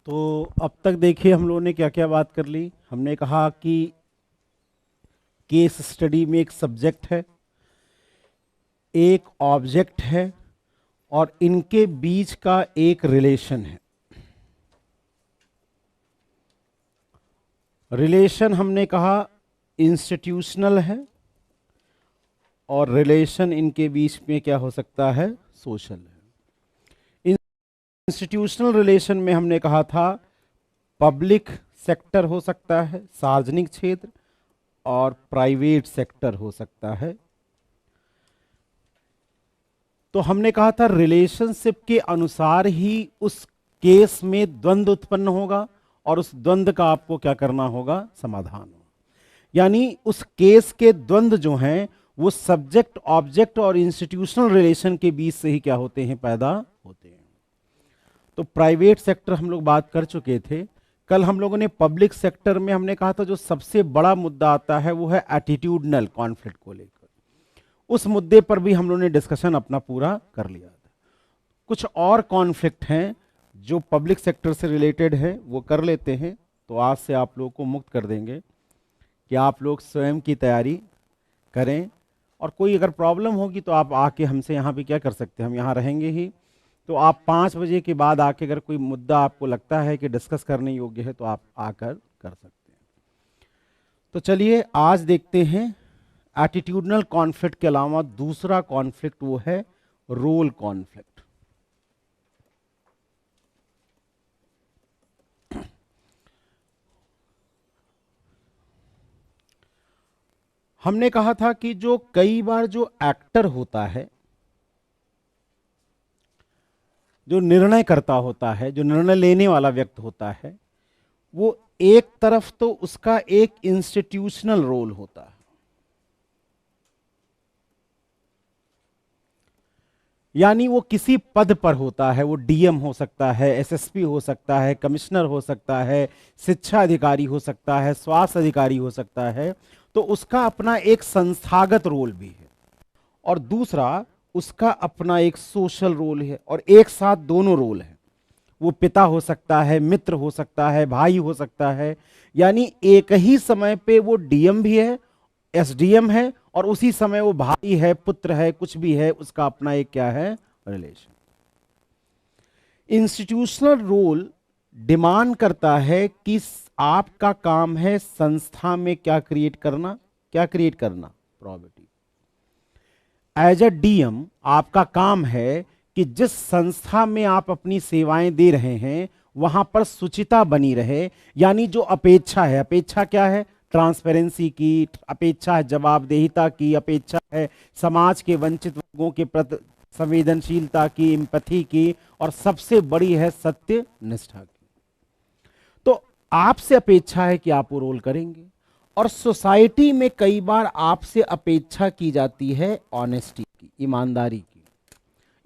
तो अब तक देखिए हम लोगों ने क्या क्या बात कर ली। हमने कहा कि केस स्टडी में एक सब्जेक्ट है, एक ऑब्जेक्ट है और इनके बीच का एक रिलेशन है। रिलेशन हमने कहा इंस्टीट्यूशनल है और रिलेशन इनके बीच में क्या हो सकता है, सोशल है। इंस्टीट्यूशनल रिलेशन में हमने कहा था पब्लिक सेक्टर हो सकता है, सार्वजनिक क्षेत्र, और प्राइवेट सेक्टर हो सकता है। तो हमने कहा था रिलेशनशिप के अनुसार ही उस केस में द्वंद्व उत्पन्न होगा और उस द्वंद्व का आपको क्या करना होगा, समाधान होगा। यानी उस केस के द्वंद्व जो हैं वो सब्जेक्ट ऑब्जेक्ट और इंस्टीट्यूशनल रिलेशन के बीच से ही क्या होते हैं, पैदा होते हैं। तो प्राइवेट सेक्टर हम लोग बात कर चुके थे। कल हम लोगों ने पब्लिक सेक्टर में हमने कहा था जो सबसे बड़ा मुद्दा आता है वो है एटीट्यूडनल कॉन्फ्लिक्ट को लेकर। उस मुद्दे पर भी हम लोगों ने डिस्कशन अपना पूरा कर लिया था। कुछ और कॉन्फ्लिक्ट हैं जो पब्लिक सेक्टर से रिलेटेड है, वो कर लेते हैं। तो आज से आप लोगों को मुक्त कर देंगे कि आप लोग स्वयं की तैयारी करें, और कोई अगर प्रॉब्लम होगी तो आप आके हमसे यहाँ पे क्या कर सकते हैं, हम यहाँ रहेंगे ही। तो आप 5 बजे के बाद आके अगर कोई मुद्दा आपको लगता है कि डिस्कस करने योग्य है तो आप आकर कर सकते हैं। तो चलिए आज देखते हैं एटीट्यूडनल कॉन्फ्लिक्ट के अलावा दूसरा कॉन्फ्लिक्ट, वो है रोल कॉन्फ्लिक्ट। हमने कहा था कि जो कई बार जो एक्टर होता है, जो निर्णय करता होता है, जो निर्णय लेने वाला व्यक्ति होता है, वो एक तरफ तो उसका एक इंस्टीट्यूशनल रोल होता है, यानी वो किसी पद पर होता है। वो डीएम हो सकता है, एसएसपी हो सकता है, कमिश्नर हो सकता है, शिक्षा अधिकारी हो सकता है, स्वास्थ्य अधिकारी हो सकता है। तो उसका अपना एक संस्थागत रोल भी है और दूसरा उसका अपना एक सोशल रोल है, और एक साथ दोनों रोल है। वो पिता हो सकता है, मित्र हो सकता है, भाई हो सकता है। यानी एक ही समय पे वो डीएम भी है, एसडीएम है, और उसी समय वो भाई है, पुत्र है, कुछ भी है, उसका अपना एक क्या है, रिलेशन। इंस्टीट्यूशनल रोल डिमांड करता है कि आपका काम है संस्था में क्या क्रिएट करना, क्या क्रिएट करना, प्रॉपर्टी। एज अ डीएम आपका काम है कि जिस संस्था में आप अपनी सेवाएं दे रहे हैं वहां पर शुचिता बनी रहे। यानी जो अपेक्षा है, अपेक्षा क्या है, ट्रांसपेरेंसी की अपेक्षा है, जवाबदेहिता की अपेक्षा है, समाज के वंचित वर्गों के प्रति संवेदनशीलता की, एम्पैथी की, और सबसे बड़ी है सत्य निष्ठा की। तो आपसे अपेक्षा है कि आप वो रोल करेंगे। और सोसाइटी में कई बार आपसे अपेक्षा की जाती है ऑनेस्टी की, ईमानदारी की।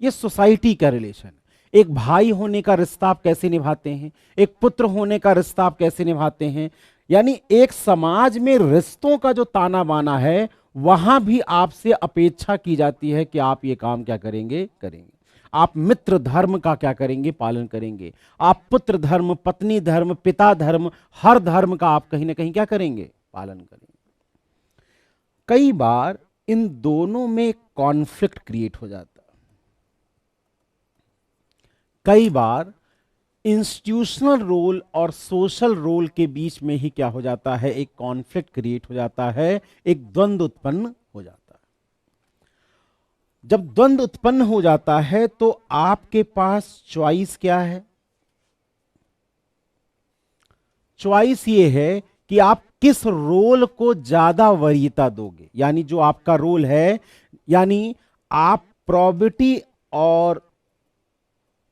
ये सोसाइटी का रिलेशन है। एक भाई होने का रिश्ता आप कैसे निभाते हैं, एक पुत्र होने का रिश्ता आप कैसे निभाते हैं। यानी एक समाज में रिश्तों का जो ताना बाना है वहां भी आपसे अपेक्षा की जाती है कि आप ये काम क्या करेंगे, करेंगे। आप मित्र धर्म का क्या करेंगे, पालन करेंगे। आप पुत्र धर्म, पत्नी धर्म, पिता धर्म, हर धर्म का आप कहीं ना कहीं क्या करेंगे, पालन करेंगे। कई बार इन दोनों में कॉन्फ्लिक्ट क्रिएट हो जाता है। कई बार इंस्टीट्यूशनल रोल और सोशल रोल के बीच में ही क्या हो जाता है, एक कॉन्फ्लिक्ट क्रिएट हो जाता है, एक द्वंद्व उत्पन्न हो जाता है। जब द्वंद्व उत्पन्न हो जाता है तो आपके पास चॉइस क्या है, चॉइस ये है कि आप किस रोल को ज्यादा वरीयता दोगे। यानी जो आपका रोल है, यानी आप प्रॉबिटी और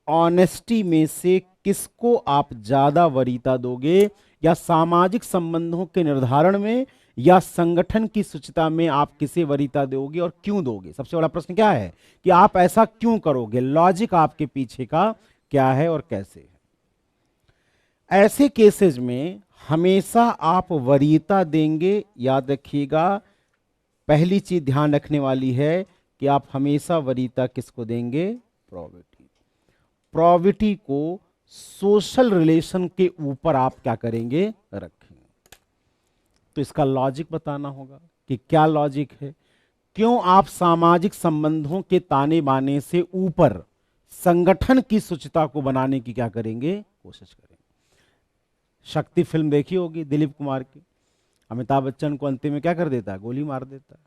ऑनेस्टी में से किसको आप ज्यादा वरीयता दोगे, या सामाजिक संबंधों के निर्धारण में या संगठन की शुचिता में आप किसे वरीयता दोगे और क्यों दोगे। सबसे बड़ा प्रश्न क्या है कि आप ऐसा क्यों करोगे, लॉजिक आपके पीछे का क्या है और कैसे है। ऐसे केसेस में हमेशा आप वरीयता देंगे। याद रखिएगा, पहली चीज ध्यान रखने वाली है कि आप हमेशा वरीयता किसको देंगे, प्रॉबिटी। प्रॉबिटी को सोशल रिलेशन के ऊपर आप क्या करेंगे, रखेंगे। तो इसका लॉजिक बताना होगा कि क्या लॉजिक है, क्यों आप सामाजिक संबंधों के ताने बाने से ऊपर संगठन की शुचिता को बनाने की क्या करेंगे, कोशिश करेंगे। शक्ति फिल्म देखी होगी दिलीप कुमार की, अमिताभ बच्चन को अंतिम में क्या कर देता है, गोली मार देता है।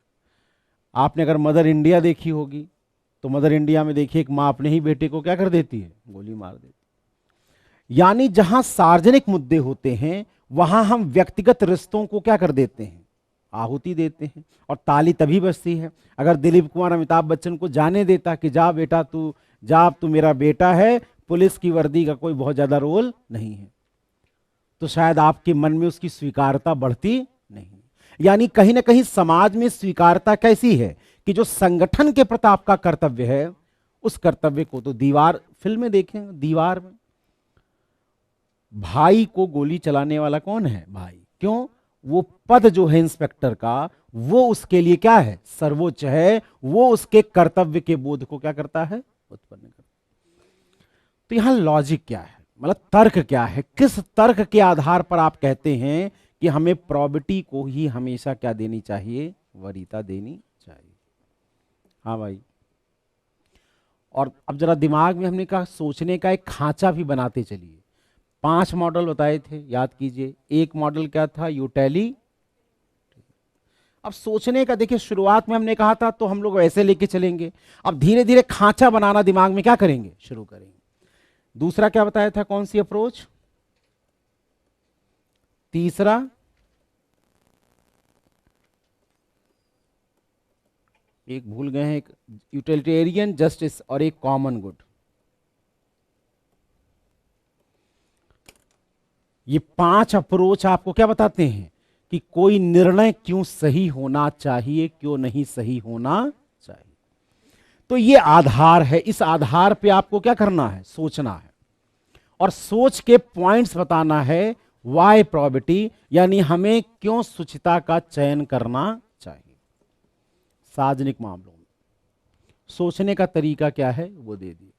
आपने अगर मदर इंडिया देखी होगी तो मदर इंडिया में देखिए एक माँ अपने ही बेटे को क्या कर देती है, गोली मार देती है। यानी जहां सार्वजनिक मुद्दे होते हैं वहां हम व्यक्तिगत रिश्तों को क्या कर देते हैं, आहुति देते हैं। और ताली तभी बजती है अगर दिलीप कुमार अमिताभ बच्चन को जाने देता कि जा बेटा तू जा, अब तू मेरा बेटा है, पुलिस की वर्दी का कोई बहुत ज्यादा रोल नहीं है, तो शायद आपके मन में उसकी स्वीकारता बढ़ती नहीं। यानी कहीं ना कहीं समाज में स्वीकारता कैसी है कि जो संगठन के प्रति आपका कर्तव्य है उस कर्तव्य को, तो दीवार फिल्म में देखें, दीवार में भाई को गोली चलाने वाला कौन है, भाई। क्यों, वो पद जो है इंस्पेक्टर का वो उसके लिए क्या है, सर्वोच्च है, वो उसके कर्तव्य के बोध को क्या करता है, उत्पन्न करता है। तो यहां लॉजिक क्या है, मतलब तर्क क्या है, किस तर्क के आधार पर आप कहते हैं कि हमें प्रॉपर्टी को ही हमेशा क्या देनी चाहिए, वरीयता देनी चाहिए। हाँ भाई। और अब जरा दिमाग में हमने कहा सोचने का एक खांचा भी बनाते चलिए। 5 मॉडल बताए थे, याद कीजिए। एक मॉडल क्या था, यूटिलिटी। अब सोचने का देखिए, शुरुआत में हमने कहा था तो हम लोग ऐसे लेके चलेंगे, अब धीरे धीरे खांचा बनाना दिमाग में क्या करेंगे, शुरू करेंगे। दूसरा क्या बताया था, कौन सी अप्रोच, तीसरा एक भूल गए हैं, एक यूटिलिटेरियन जस्टिस और एक कॉमन गुड। ये 5 अप्रोच आपको क्या बताते हैं कि कोई निर्णय क्यों सही होना चाहिए, क्यों नहीं सही होना चाहिए। तो ये आधार है, इस आधार पे आपको क्या करना है, सोचना है और सोच के पॉइंट्स बताना है। वाई प्रोबेबिलिटी, यानी हमें क्यों शुचिता का चयन करना चाहिए। सार्वजनिक मामलों में सोचने का तरीका क्या है वो दे दिए।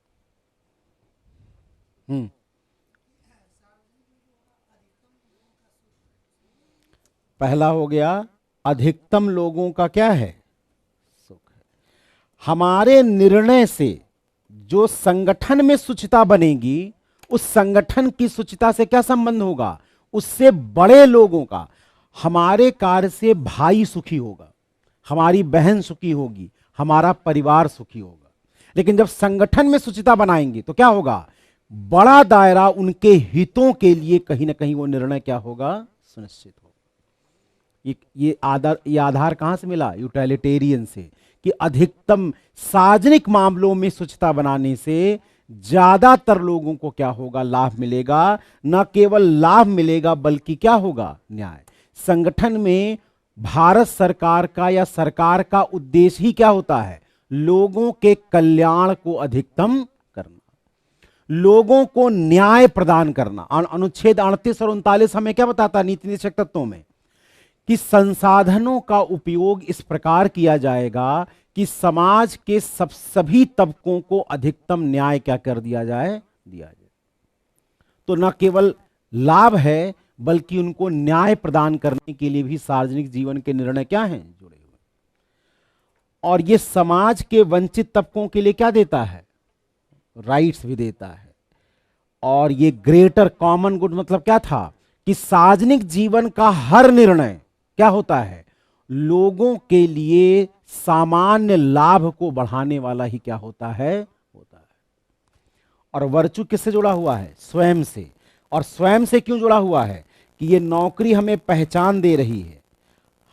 पहला हो गया, अधिकतम लोगों का क्या है, सुख है। हमारे निर्णय से जो संगठन में शुचिता बनेगी उस संगठन की शुचिता से क्या संबंध होगा, उससे बड़े लोगों का। हमारे कार्य से भाई सुखी होगा, हमारी बहन सुखी होगी, हमारा परिवार सुखी होगा। लेकिन जब संगठन में शुचिता बनाएंगे तो क्या होगा, बड़ा दायरा उनके हितों के लिए कहीं ना कहीं वो निर्णय क्या होगा, सुनिश्चित होगा। ये आधार कहां से मिला, यूटिलिटेरियन से, कि अधिकतम सार्वजनिक मामलों में शुचिता बनाने से ज्यादातर लोगों को क्या होगा, लाभ मिलेगा। न केवल लाभ मिलेगा बल्कि क्या होगा, न्याय। संगठन में भारत सरकार का या सरकार का उद्देश्य ही क्या होता है, लोगों के कल्याण को अधिकतम करना, लोगों को न्याय प्रदान करना। अनुच्छेद 38 और 39 हमें क्या बताता है नीति निदेशक तत्वों में, कि संसाधनों का उपयोग इस प्रकार किया जाएगा कि समाज के सभी तबकों को अधिकतम न्याय क्या कर दिया जाए, दिया जाए। तो न केवल लाभ है बल्कि उनको न्याय प्रदान करने के लिए भी सार्वजनिक जीवन के निर्णय क्या हैं, जुड़े हुए। और ये समाज के वंचित तबकों के लिए क्या देता है, राइट्स भी देता है। और ये ग्रेटर कॉमन गुड मतलब क्या था, कि सार्वजनिक जीवन का हर निर्णय क्या होता है, लोगों के लिए सामान्य लाभ को बढ़ाने वाला ही क्या होता है, और वर्चू किससे जुड़ा हुआ है, स्वयं से। और स्वयं से क्यों जुड़ा हुआ है, कि ये नौकरी हमें पहचान दे रही है,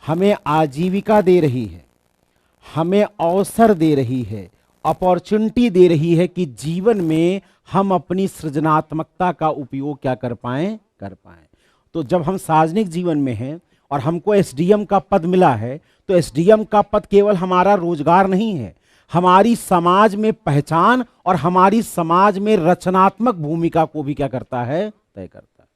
हमें आजीविका दे रही है, हमें अवसर दे रही है, अपॉर्चुनिटी दे रही है कि जीवन में हम अपनी सृजनात्मकता का उपयोग क्या कर पाएं, कर पाएं। तो जब हम सार्वजनिक जीवन में हैं और हमको एसडीएम का पद मिला है, तो एसडीएम का पद केवल हमारा रोजगार नहीं है, हमारी समाज में पहचान और हमारी समाज में रचनात्मक भूमिका को भी क्या करता है, तय करता है।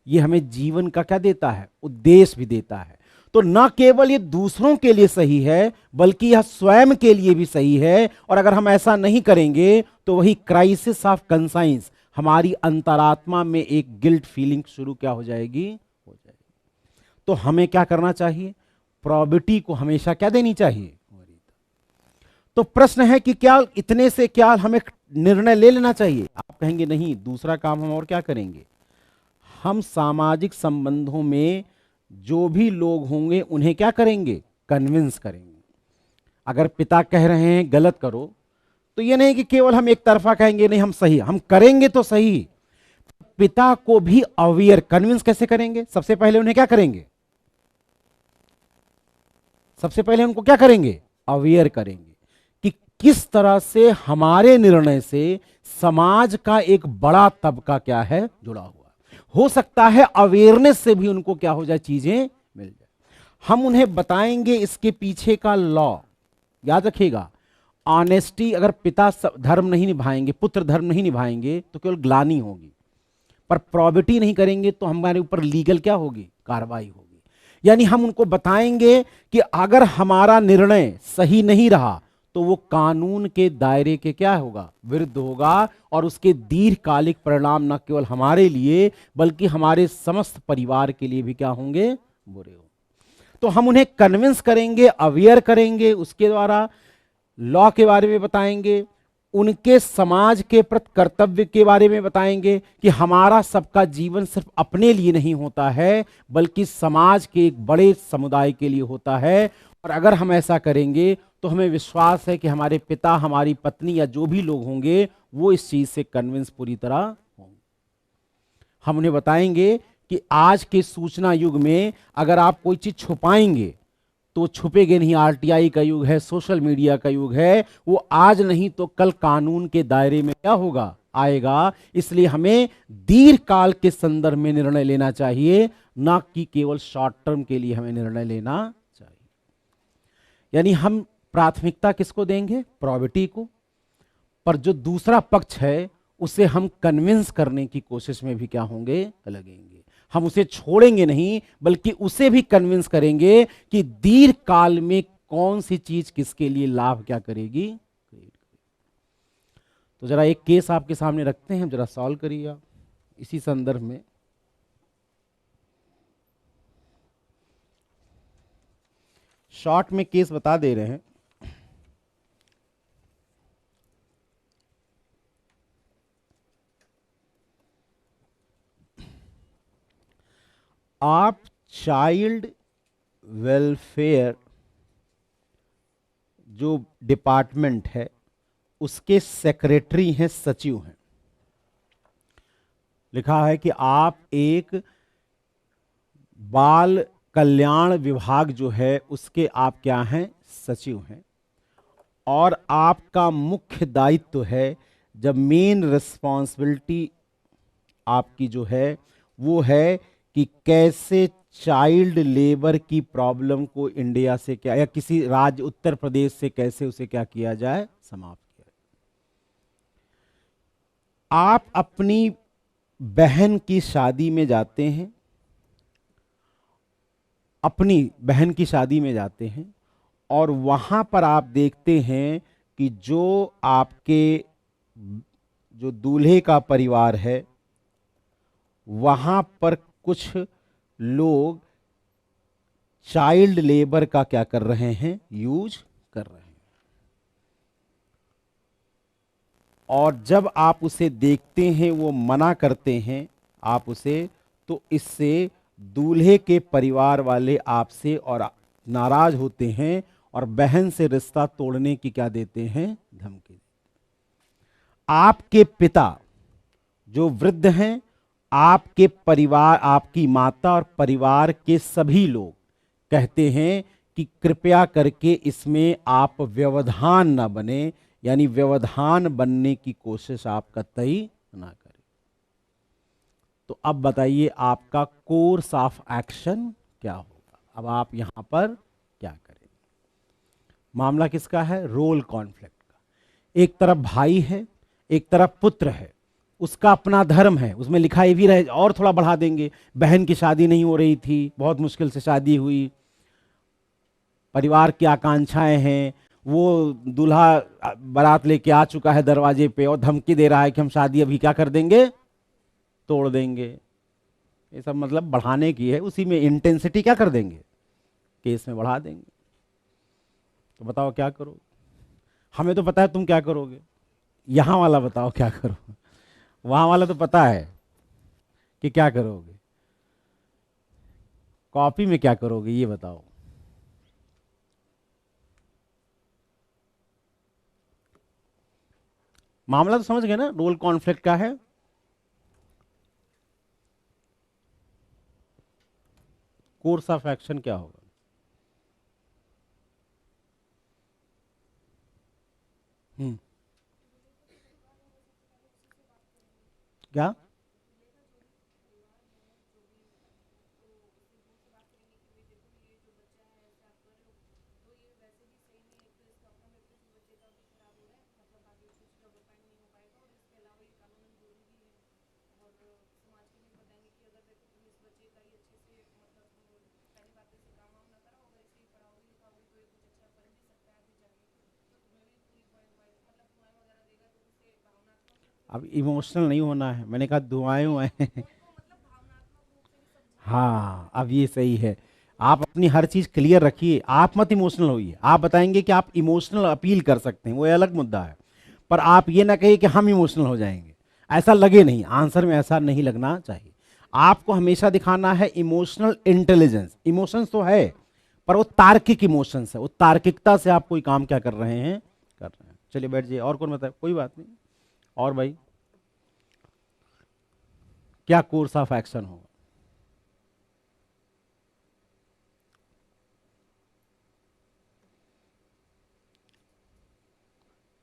ये हमें जीवन का क्या देता है, उद्देश्य भी देता है। तो न केवल ये दूसरों के लिए सही है बल्कि यह स्वयं के लिए भी सही है। और अगर हम ऐसा नहीं करेंगे तो वही क्राइसिस ऑफ कंसाइंस, हमारी अंतरात्मा में एक गिल्ट फीलिंग शुरू क्या हो जाएगी, हो जाएगी। तो हमें क्या करना चाहिए, प्रोबेबिलिटी को हमेशा क्या देनी चाहिए। तो प्रश्न है कि क्या इतने से क्या हमें निर्णय ले लेना चाहिए। आप कहेंगे नहीं, दूसरा काम हम और क्या करेंगे, हम सामाजिक संबंधों में जो भी लोग होंगे उन्हें क्या करेंगे, कन्विंस करेंगे। अगर पिता कह रहे हैं गलत करो, तो ये नहीं कि केवल हम एक तरफा कहेंगे नहीं हम सही, हम करेंगे तो सही। पिता को भी अवेयर, कन्विंस कैसे करेंगे, सबसे पहले उन्हें क्या करेंगे, सबसे पहले उनको क्या करेंगे, अवेयर करेंगे कि किस तरह से हमारे निर्णय से समाज का एक बड़ा तबका क्या है, जुड़ा हुआ। हो सकता है अवेयरनेस से भी उनको क्या हो जाए, चीजें मिल जाए। हम उन्हें बताएंगे इसके पीछे का लॉ, याद रखिएगा। ऑनेस्टी, अगर पिता धर्म नहीं निभाएंगे, पुत्र धर्म नहीं निभाएंगे तो केवल ग्लानि होगी, पर प्रोबेबिलिटी नहीं करेंगे तो हमारे ऊपर लीगल क्या होगी, कार्रवाई होगी। यानी हम उनको बताएंगे कि अगर हमारा निर्णय सही नहीं रहा तो वो कानून के दायरे के क्या होगा, विरुद्ध होगा, और उसके दीर्घकालिक परिणाम न केवल हमारे लिए बल्कि हमारे समस्त परिवार के लिए भी क्या होंगे, बुरे होंगे। तो हम उन्हें कन्विंस करेंगे, अवेयर करेंगे, उसके द्वारा लॉ के बारे में बताएंगे, उनके समाज के प्रति कर्तव्य के बारे में बताएंगे कि हमारा सबका जीवन सिर्फ अपने लिए नहीं होता है बल्कि समाज के एक बड़े समुदाय के लिए होता है। और अगर हम ऐसा करेंगे तो हमें विश्वास है कि हमारे पिता, हमारी पत्नी या जो भी लोग होंगे वो इस चीज से कन्विंस पूरी तरह होंगे। हम उन्हें बताएंगे कि आज के सूचना युग में अगर आप कोई चीज छुपाएंगे तो छुपेगे नहीं। आरटीआई का युग है, सोशल मीडिया का युग है, वो आज नहीं तो कल कानून के दायरे में क्या होगा, आएगा। इसलिए हमें दीर्घकाल के संदर्भ में निर्णय लेना चाहिए, ना कि केवल शॉर्ट टर्म के लिए हमें निर्णय लेना चाहिए। यानी हम प्राथमिकता किसको देंगे, प्रोबेबिलिटी को, पर जो दूसरा पक्ष है उसे हम कन्विंस करने की कोशिश में भी क्या होंगे, लगेंगे। हम उसे छोड़ेंगे नहीं बल्कि उसे भी कन्विंस करेंगे कि दीर्घकाल में कौन सी चीज किसके लिए लाभ क्या करेगी। तो जरा एक केस आपके सामने रखते हैं, जरा सॉल्व करिए आप इसी संदर्भ में। शॉर्ट में केस बता दे रहे हैं। आप चाइल्ड वेलफेयर जो डिपार्टमेंट है उसके सेक्रेटरी हैं, सचिव हैं। लिखा है कि आप एक बाल कल्याण विभाग जो है उसके आप क्या हैं, सचिव हैं। और आपका मुख्य दायित्व है, जब मेन रिस्पॉन्सिबिलिटी आपकी जो है वो है कि कैसे चाइल्ड लेबर की प्रॉब्लम को इंडिया से क्या, या किसी राज्य उत्तर प्रदेश से कैसे उसे क्या किया जाए, समाप्त किया जाए। आप अपनी बहन की शादी में जाते हैं, अपनी बहन की शादी में जाते हैं और वहां पर आप देखते हैं कि जो आपके जो दूल्हे का परिवार है वहां पर कुछ लोग चाइल्ड लेबर का क्या कर रहे हैं, यूज कर रहे हैं। और जब आप उसे देखते हैं, वो मना करते हैं आप उसे, तो इससे दूल्हे के परिवार वाले आपसे और नाराज होते हैं और बहन से रिश्ता तोड़ने की क्या देते हैं, धमकी। आपके पिता जो वृद्ध हैं, आपके परिवार, आपकी माता और परिवार के सभी लोग कहते हैं कि कृपया करके इसमें आप व्यवधान ना बने, यानी व्यवधान बनने की कोशिश आप कतई ना करें। तो अब बताइए आपका कोर्स ऑफ एक्शन क्या होगा। अब आप यहां पर क्या करें। मामला किसका है, रोल कॉन्फ्लिक्ट का। एक तरफ भाई है, एक तरफ पुत्र है, उसका अपना धर्म है, उसमें लिखाई भी रहे। और थोड़ा बढ़ा देंगे, बहन की शादी नहीं हो रही थी, बहुत मुश्किल से शादी हुई, परिवार की आकांक्षाएं हैं, वो दूल्हा बारात लेके आ चुका है दरवाजे पे और धमकी दे रहा है कि हम शादी अभी क्या कर देंगे, तोड़ देंगे। ये सब मतलब बढ़ाने की है, उसी में इंटेंसिटी क्या कर देंगे, केस में बढ़ा देंगे। तो बताओ क्या करोगे? हमें तो पता है तुम क्या करोगे, यहां वाला बताओ क्या करोगे, वहां वाला तो पता है कि क्या करोगे, कॉपी में क्या करोगे ये बताओ। मामला तो समझ गए ना, रोल कॉन्फ्लिक्ट का है। कोर्स ऑफ एक्शन क्या होगा? हम्म, क्या? अब इमोशनल नहीं होना है, मैंने कहा दुआएं हुए। हाँ अब ये सही है। आप अपनी हर चीज क्लियर रखिए, आप मत इमोशनल होइए। आप बताएंगे कि आप इमोशनल अपील कर सकते हैं, वो अलग मुद्दा है, पर आप ये ना कहिए कि हम इमोशनल हो जाएंगे। ऐसा लगे नहीं, आंसर में ऐसा नहीं लगना चाहिए। आपको हमेशा दिखाना है इमोशनल इंटेलिजेंस। इमोशंस तो है, पर वो तार्किक इमोशंस है, वो तार्किकता से आप कोई काम क्या कर रहे हैं, कर रहे हैं। चलिए बैठ जाइए। और कौन बताए? कोई बात नहीं। और भाई क्या कोर्स ऑफ एक्शन होगा?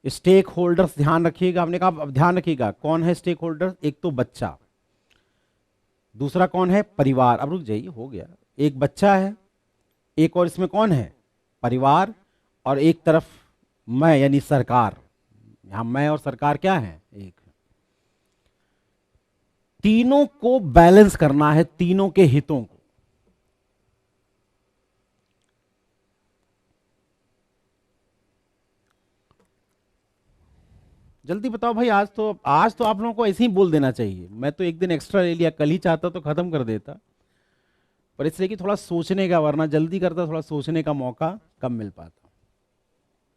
स्टेक होल्डर्स ध्यान रखिएगा। हमने कहा अब ध्यान रखिएगा कौन है स्टेक होल्डर। एक तो बच्चा, दूसरा कौन है, परिवार। अब रुक जाइए, हो गया, एक बच्चा है, एक और इसमें कौन है, परिवार, और एक तरफ मैं यानी सरकार। यहां मैं और सरकार क्या है, एक। तीनों को बैलेंस करना है, तीनों के हितों को। जल्दी बताओ भाई। आज तो आप लोगों को ऐसे ही बोल देना चाहिए। मैं तो एक दिन एक्स्ट्रा ले लिया, कल ही चाहता तो खत्म कर देता, पर इसलिए कि थोड़ा सोचने का, वरना जल्दी करता थोड़ा सोचने का मौका कम मिल पाता।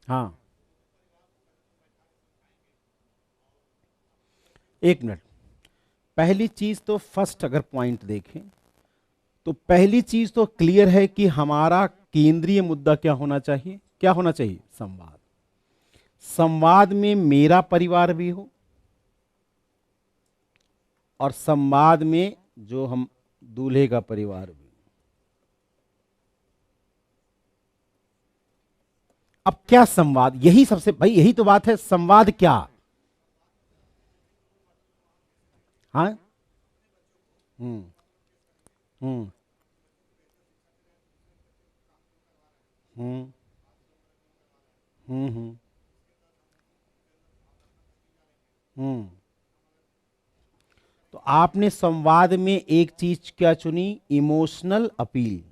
हाँ, एक मिनट। पहली चीज तो फर्स्ट अगर पॉइंट देखें तो पहली चीज तो क्लियर है कि हमारा केंद्रीय मुद्दा क्या होना चाहिए, क्या होना चाहिए, संवाद। संवाद में मेरा परिवार भी हो और संवाद में जो हम दूल्हे का परिवार भी। अब क्या संवाद, यही सबसे भाई, यही तो बात है, संवाद क्या। हाँ। हम्म। हम्म। हम्म। हम्म। हम्म। तो आपने संवाद में एक चीज क्या चुनी, इमोशनल अपील।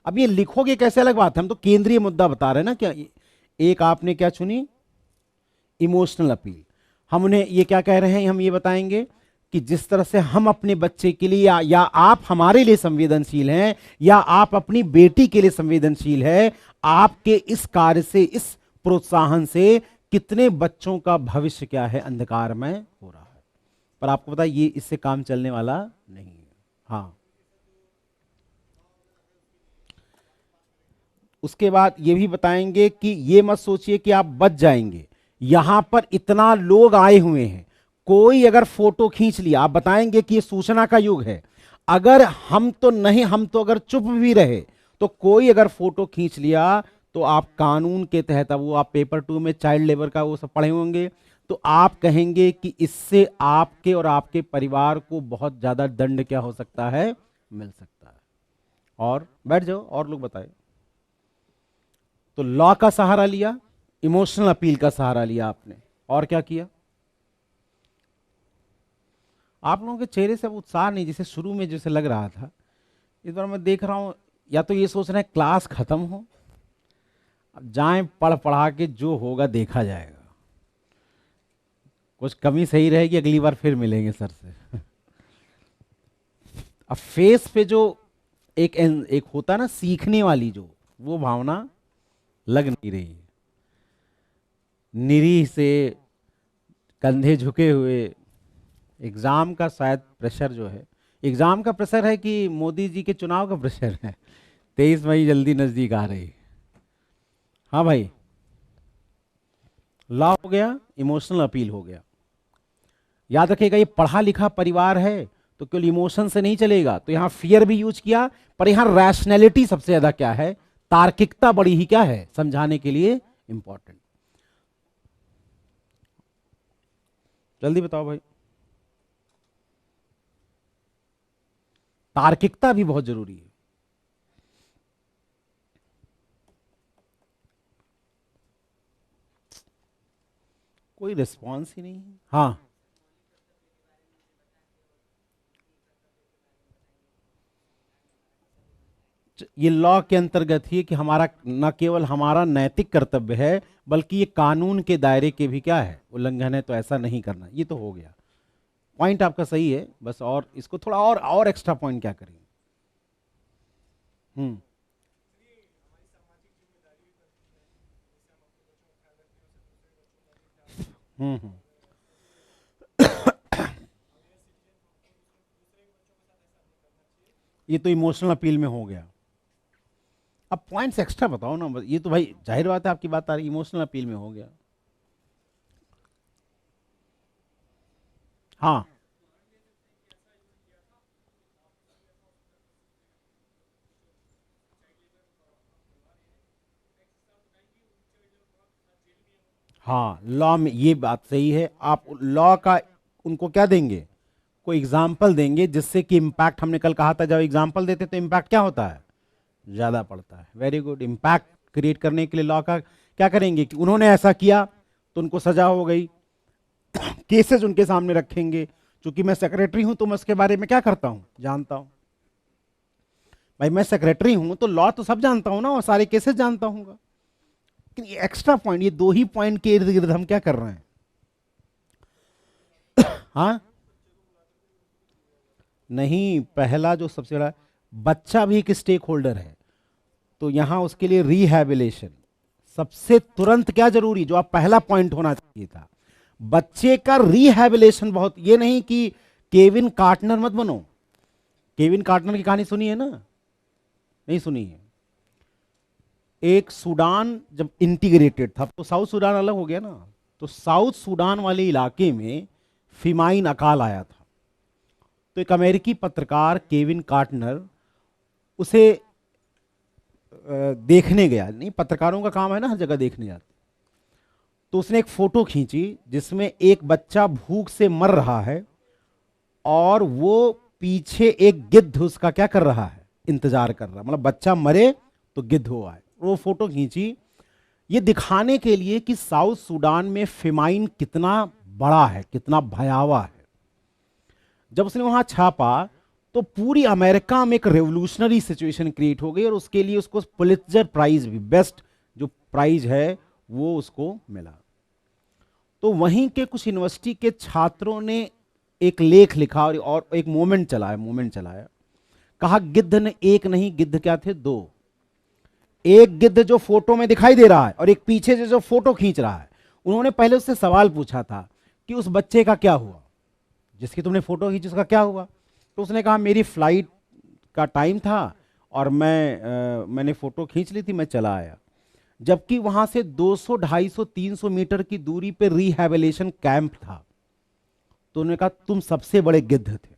अब ये लिखोगे कैसे अलग बात है, हम तो केंद्रीय मुद्दा बता रहे हैं ना। क्या एक आपने क्या चुनी, इमोशनल अपील। हम उन्हें ये क्या कह रहे हैं, हम ये बताएंगे कि जिस तरह से हम अपने बच्चे के लिए या आप हमारे लिए संवेदनशील हैं, या आप अपनी बेटी के लिए संवेदनशील है, आपके इस कार्य से, इस प्रोत्साहन से कितने बच्चों का भविष्य क्या है, अंधकार में हो रहा है। पर आपको पता है ये इससे काम चलने वाला नहीं है। हाँ, उसके बाद ये भी बताएंगे कि ये मत सोचिए कि आप बच जाएंगे। यहां पर इतना लोग आए हुए हैं, कोई अगर फोटो खींच लिया, आप बताएंगे कि ये सूचना का युग है। अगर हम तो नहीं, हम तो अगर चुप भी रहे, तो कोई अगर फोटो खींच लिया तो आप कानून के तहत, अब वो आप पेपर 2 में चाइल्ड लेबर का वो सब पढ़े होंगे, तो आप कहेंगे कि इससे आपके और आपके परिवार को बहुत ज्यादा दंड क्या हो सकता है, मिल सकता है। और बैठ जाओ, और लोग बताए। तो लॉ का सहारा लिया, इमोशनल अपील का सहारा लिया आपने, और क्या किया। आप लोगों के चेहरे से अब उत्साह नहीं, जैसे शुरू में जैसे लग रहा था। इस बार मैं देख रहा हूं, या तो ये सोच रहे हैं क्लास खत्म हो, अब जाएं पढ़ पढ़ा के जो होगा देखा जाएगा, कुछ कमी सही रहेगी, अगली बार फिर मिलेंगे सर से। अब फेस पे जो एक होता है ना सीखने वाली, जो वो भावना लग नहीं रही है। निरीह से, कंधे झुके हुए, एग्जाम का शायद प्रेशर जो है, एग्जाम का प्रेशर है कि मोदी जी के चुनाव का प्रेशर है। 23 मई जल्दी नजदीक आ रही। हाँ भाई, लॉ हो गया, इमोशनल अपील हो गया। याद रखिएगा ये पढ़ा लिखा परिवार है तो केवल इमोशन से नहीं चलेगा, तो यहां फियर भी यूज किया, पर यहां रैशनैलिटी सबसे ज्यादा क्या है, तार्किकता बड़ी ही क्या है समझाने के लिए इंपॉर्टेंट। जल्दी बताओ भाई, तार्किकता भी बहुत जरूरी है। कोई रिस्पॉन्स ही नहीं है। हाँ, ये लॉ के अंतर्गत ही है कि हमारा न केवल हमारा नैतिक कर्तव्य है, बल्कि ये कानून के दायरे के भी क्या है उल्लंघन है, तो ऐसा नहीं करना। ये तो हो गया, पॉइंट आपका सही है, बस और इसको थोड़ा और एक्स्ट्रा पॉइंट क्या करें। हम्म हम्म। ये तो इमोशनल अपील में हो गया। अब पॉइंट्स एक्स्ट्रा बताओ ना, ये तो भाई जाहिर बात है आपकी बात आ रही, इमोशनल अपील में हो गया। हाँ, हाँ लॉ में ये बात सही है। आप लॉ का उनको क्या देंगे, कोई एग्जाम्पल देंगे, जिससे कि इम्पैक्ट, हमने कल कहा था जब एग्जाम्पल देते तो इम्पैक्ट क्या होता है, ज्यादा पड़ता है। वेरी गुड, इम्पैक्ट क्रिएट करने के लिए लॉ का क्या करेंगे कि उन्होंने ऐसा किया तो उनको सजा हो गई, केसेस उनके सामने रखेंगे। चूंकि मैं सेक्रेटरी हूं तो मैं उसके बारे में क्या करता हूं, जानता हूं। भाई मैं सेक्रेटरी हूं तो लॉ तो सब जानता हूं ना, और सारे केसेस जानता हूं। लेकिन ये एक्स्ट्रा पॉइंट, ये दो ही पॉइंट के इर्द गिर्द हम क्या कर रहे हैं। हाँ, नहीं, पहला जो सबसे बड़ा, बच्चा भी एक स्टेक होल्डर है, तो यहां उसके लिए रिहैबिलेशन सबसे तुरंत क्या जरूरी, जो आप पहला पॉइंट होना चाहिए था, बच्चे का रिहैबिलेशन बहुत। ये नहीं कि केविन कार्टनर मत बनो। केविन कार्टनर की कहानी सुनी है ना, नहीं सुनी है। एक सूडान जब इंटीग्रेटेड था तो साउथ सूडान अलग हो गया ना, तो साउथ सूडान वाले इलाके में फिमाइन अकाल आया था। तो एक अमेरिकी पत्रकार केविन कार्टनर उसे देखने गया, नहीं पत्रकारों का काम है ना हर जगह देखने जाते, तो उसने एक फोटो खींची जिसमें एक बच्चा भूख से मर रहा है और वो पीछे एक गिद्ध उसका क्या कर रहा है, इंतजार कर रहा है, मतलब बच्चा मरे तो गिद्ध हो आए। वो फोटो खींची ये दिखाने के लिए कि साउथ सूडान में फेमाइन कितना बड़ा है, कितना भयावह है। जब उसने वहां छापा तो पूरी अमेरिका में एक रेवोल्यूशनरी सिचुएशन क्रिएट हो गई, और उसके लिए उसको पुलित्जर प्राइज भी, बेस्ट जो प्राइज है वो उसको मिला। तो वहीं के कुछ यूनिवर्सिटी के छात्रों ने एक लेख लिखा और एक मूवमेंट चलाया। कहा गिद्ध ने एक नहीं, गिद्ध क्या थे, दो। एक गिद्ध जो फोटो में दिखाई दे रहा है और एक पीछे से जो फोटो खींच रहा है। उन्होंने पहले उससे सवाल पूछा था कि उस बच्चे का क्या हुआ, जिसकी तुमने फोटो खींची उसका क्या हुआ। तो उसने कहा मेरी फ्लाइट का टाइम था और मैंने फोटो खींच ली थी, मैं चला आया। जबकि वहां से 200, 250, 300 मीटर की दूरी पे रिहैबिलेशन कैंप था। तो उन्होंने कहा तुम सबसे बड़े गिद्ध थे,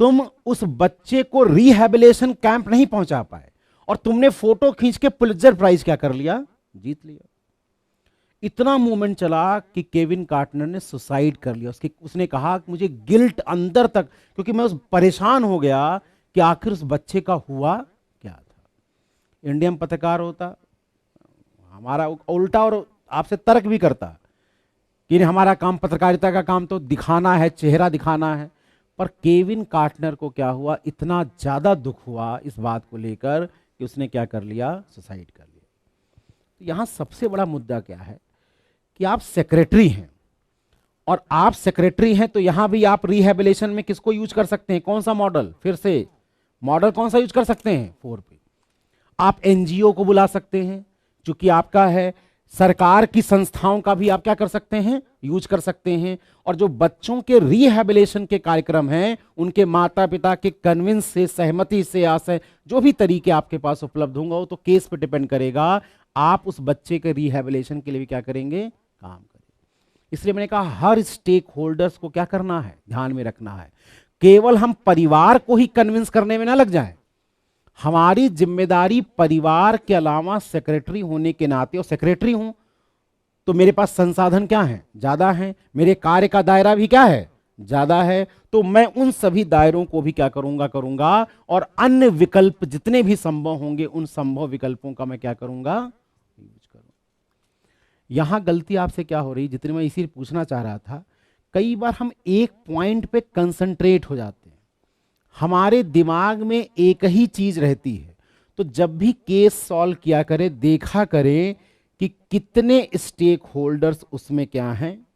तुम उस बच्चे को रिहैबिलेशन कैंप नहीं पहुंचा पाए, और तुमने फोटो खींच के पुलित्जर प्राइज क्या कर लिया, जीत लिया। इतना मूवमेंट चला कि केविन कार्टनर ने सुसाइड कर लिया। उसने कहा कि मुझे गिल्ट अंदर तक, क्योंकि मैं परेशान हो गया कि आखिर उस बच्चे का हुआ क्या था। इंडिया में पत्रकार होता, हमारा उल्टा और आपसे तर्क भी करता कि हमारा काम, पत्रकारिता का काम तो दिखाना है, चेहरा दिखाना है। पर केविन कार्टनर को क्या हुआ, इतना ज्यादा दुख हुआ इस बात को लेकर कि उसने क्या कर लिया, सुसाइड कर लिया। तो यहां सबसे बड़ा मुद्दा क्या है कि आप सेक्रेटरी हैं, और आप सेक्रेटरी हैं तो यहां भी आप रिहेबिलिटेशन में किसको यूज कर सकते हैं, कौन सा मॉडल, फिर से मॉडल कौन सा यूज कर सकते हैं, 4P। आप एनजीओ को बुला सकते हैं चूंकि आपका है, सरकार की संस्थाओं का भी आप क्या कर सकते हैं, यूज कर सकते हैं। और जो बच्चों के रिहेबिलिटेशन के कार्यक्रम हैं उनके माता पिता के कन्विंस से, सहमति से, आशय जो भी तरीके आपके पास उपलब्ध होंगे वो तो केस पे डिपेंड करेगा, आप उस बच्चे के रिहेबिलिटेशन के लिए भी क्या करेंगे, काम करेंगे। इसलिए मैंने कहा हर स्टेक होल्डर्स को क्या करना है, ध्यान में रखना है। केवल हम परिवार को ही कन्विंस करने में ना लग जाएं, हमारी जिम्मेदारी परिवार के अलावा सेक्रेटरी होने के नाते, और सेक्रेटरी हूं तो मेरे पास संसाधन क्या है, ज्यादा है, मेरे कार्य का दायरा भी क्या है, ज्यादा है, तो मैं उन सभी दायरों को भी क्या करूंगा, और अन्य विकल्प जितने भी संभव होंगे उन संभव विकल्पों का मैं क्या करूंगा, यूज करूंगा। यहां गलती आपसे क्या हो रही, जितनी मैं इसी पूछना चाह रहा था, कई बार हम एक पॉइंट पे कंसंट्रेट हो जाते हैं, हमारे दिमाग में एक ही चीज रहती है। तो जब भी केस सॉल्व किया करें, देखा करें कि कितने स्टेक होल्डर्स उसमें क्या हैं,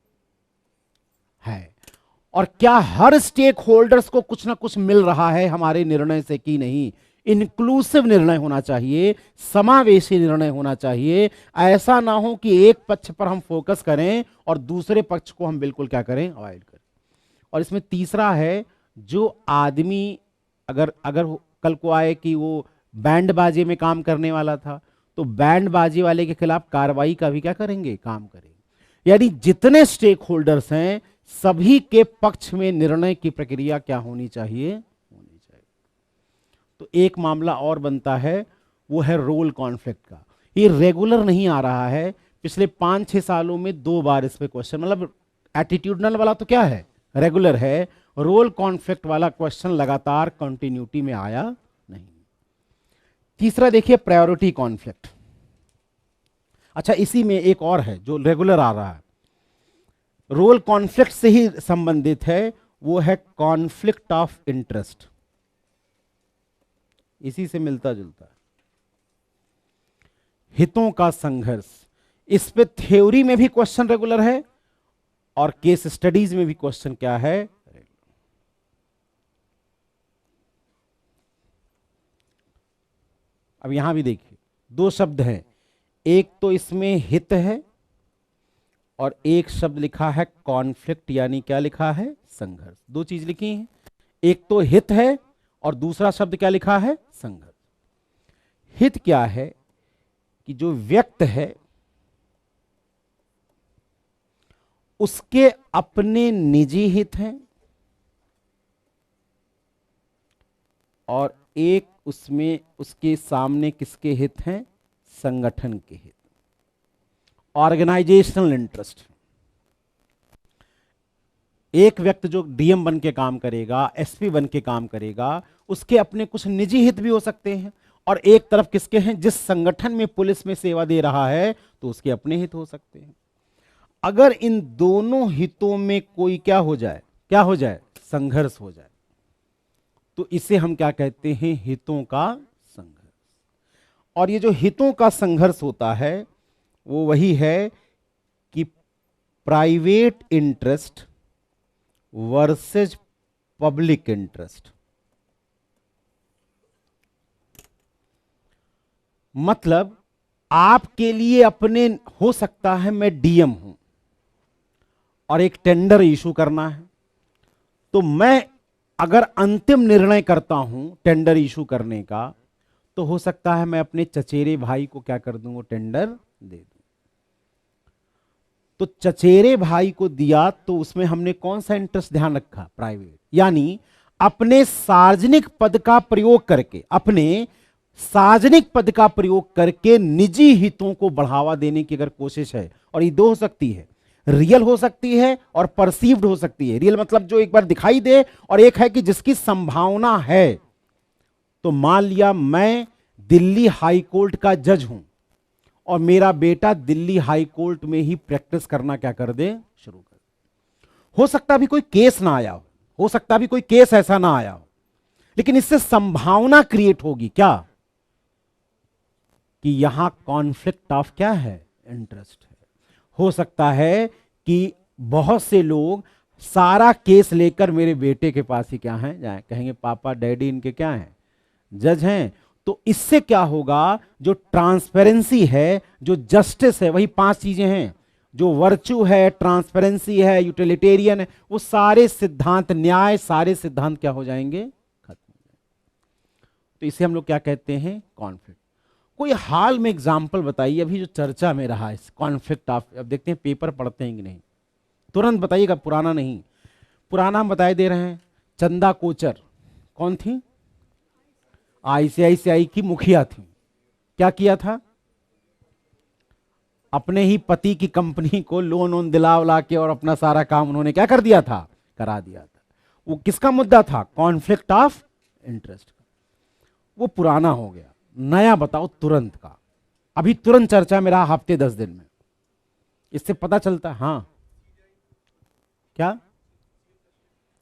है, और क्या हर स्टेक होल्डर्स को कुछ ना कुछ मिल रहा है हमारे निर्णय से कि नहीं। इंक्लूसिव निर्णय होना चाहिए, समावेशी निर्णय होना चाहिए। ऐसा ना हो कि एक पक्ष पर हम फोकस करें और दूसरे पक्ष को हम बिल्कुल क्या करें, अवॉइड करें। और इसमें तीसरा है, जो आदमी अगर कल को आए कि वो बैंड बाजी में काम करने वाला था, तो बैंड बाजी वाले के खिलाफ कार्रवाई का भी क्या करेंगे, काम करेंगे। यानी जितने स्टेक होल्डर्स हैं सभी के पक्ष में निर्णय की प्रक्रिया क्या होनी चाहिए, होनी चाहिए। तो एक मामला और बनता है, वो है रोल कॉन्फ्लिक्ट का। ये रेगुलर नहीं आ रहा है, पिछले 5-6 सालों में 2 बार इस पे क्वेश्चन, मतलब एटीट्यूडनल वाला तो क्या है, रेगुलर है, रोल कॉन्फ्लिक्ट वाला क्वेश्चन लगातार कंटिन्यूटी में आया नहीं। तीसरा देखिए प्रायोरिटी कॉन्फ्लिक्ट। अच्छा, इसी में एक और है जो रेगुलर आ रहा है, रोल कॉन्फ्लिक्ट से ही संबंधित है, वो है कॉन्फ्लिक्ट ऑफ इंटरेस्ट, इसी से मिलता जुलता है, हितों का संघर्ष। इस पे थ्योरी में भी क्वेश्चन रेगुलर है और केस स्टडीज में भी क्वेश्चन क्या है, अब यहां भी देखिए 2 शब्द हैं, एक तो इसमें हित है और एक शब्द लिखा है कॉन्फ्लिक्ट, यानी क्या लिखा है, संघर्ष। 2 चीज लिखी हैं, एक तो हित है और दूसरा शब्द क्या लिखा है, संघर्ष। हित क्या है कि जो व्यक्ति है उसके अपने निजी हित हैं और एक उसमें उसके सामने किसके हित हैं, संगठन के हित, ऑर्गेनाइजेशनल इंटरेस्ट। एक व्यक्ति जो डीएम बन के काम करेगा, एसपी बन के काम करेगा, उसके अपने कुछ निजी हित भी हो सकते हैं, और एक तरफ किसके हैं, जिस संगठन में पुलिस में सेवा दे रहा है तो उसके अपने हित हो सकते हैं। अगर इन दोनों हितों में कोई क्या हो जाए, संघर्ष हो जाए, तो इसे हम क्या कहते हैं, हितों का संघर्ष। और ये जो हितों का संघर्ष होता है वो वही है कि private interest versus public interest. मतलब आपके लिए अपने, हो सकता है मैं डीएम हूं और एक टेंडर इशू करना है, तो मैं अगर अंतिम निर्णय करता हूं टेंडर इशू करने का, तो हो सकता है मैं अपने चचेरे भाई को क्या कर दूं, वो टेंडर दे दूं। तो चचेरे भाई को दिया तो उसमें हमने कौन सा इंटरेस्ट ध्यान रखा, प्राइवेट। यानी अपने सार्वजनिक पद का प्रयोग करके, अपने सार्वजनिक पद का प्रयोग करके निजी हितों को बढ़ावा देने की अगर कोशिश है, और ये 2 हो सकती है, रियल हो सकती है और परसीव्ड हो सकती है। रियल मतलब जो एक बार दिखाई दे, और एक है कि जिसकी संभावना है। तो मान लिया मैं दिल्ली हाई कोर्ट का जज हूं और मेरा बेटा दिल्ली हाई कोर्ट में ही प्रैक्टिस करना क्या कर दे, शुरू कर दे। हो सकता भी कोई केस ना आया हो सकता भी कोई केस ऐसा ना आया हो, लेकिन इससे संभावना क्रिएट होगी क्या, कि यहां कॉन्फ्लिक्ट ऑफ क्या है, इंटरेस्ट है। हो सकता है कि बहुत से लोग सारा केस लेकर मेरे बेटे के पास ही क्या है जाएं, कहेंगे पापा डैडी इनके क्या हैं, जज हैं। तो इससे क्या होगा, जो ट्रांसपेरेंसी है, जो जस्टिस है, वही 5 चीजें हैं, जो वर्च्यू है, ट्रांसपेरेंसी है, यूटिलिटेरियन है, वो सारे सिद्धांत, न्याय सारे सिद्धांत क्या हो जाएंगे, खत्म हो जाएंगे। तो इसे हम लोग क्या कहते हैं, कॉन्फ्लिक्ट। कोई हाल में एग्जाम्पल बताइए अभी जो चर्चा में रहा है कॉन्फ्लिक्ट ऑफ। अब देखते हैं पेपर पढ़ते हैं कि नहीं, तुरंत बताइएगा, पुराना नहीं। पुराना हम बताए दे रहे हैं। चंदा कोचर कौन थी, आईसीआईसीआई की मुखिया थी। क्या किया था, अपने ही पति की कंपनी को लोन वोन दिला उला के और अपना सारा काम उन्होंने क्या कर दिया था, करा दिया था। वो किसका मुद्दा था, कॉन्फ्लिक्ट ऑफ इंटरेस्ट का। वो पुराना हो गया, नया बताओ तुरंत का, अभी तुरंत चर्चा में रहा हफ्ते 10 दिन में। इससे पता चलता, हाँ क्या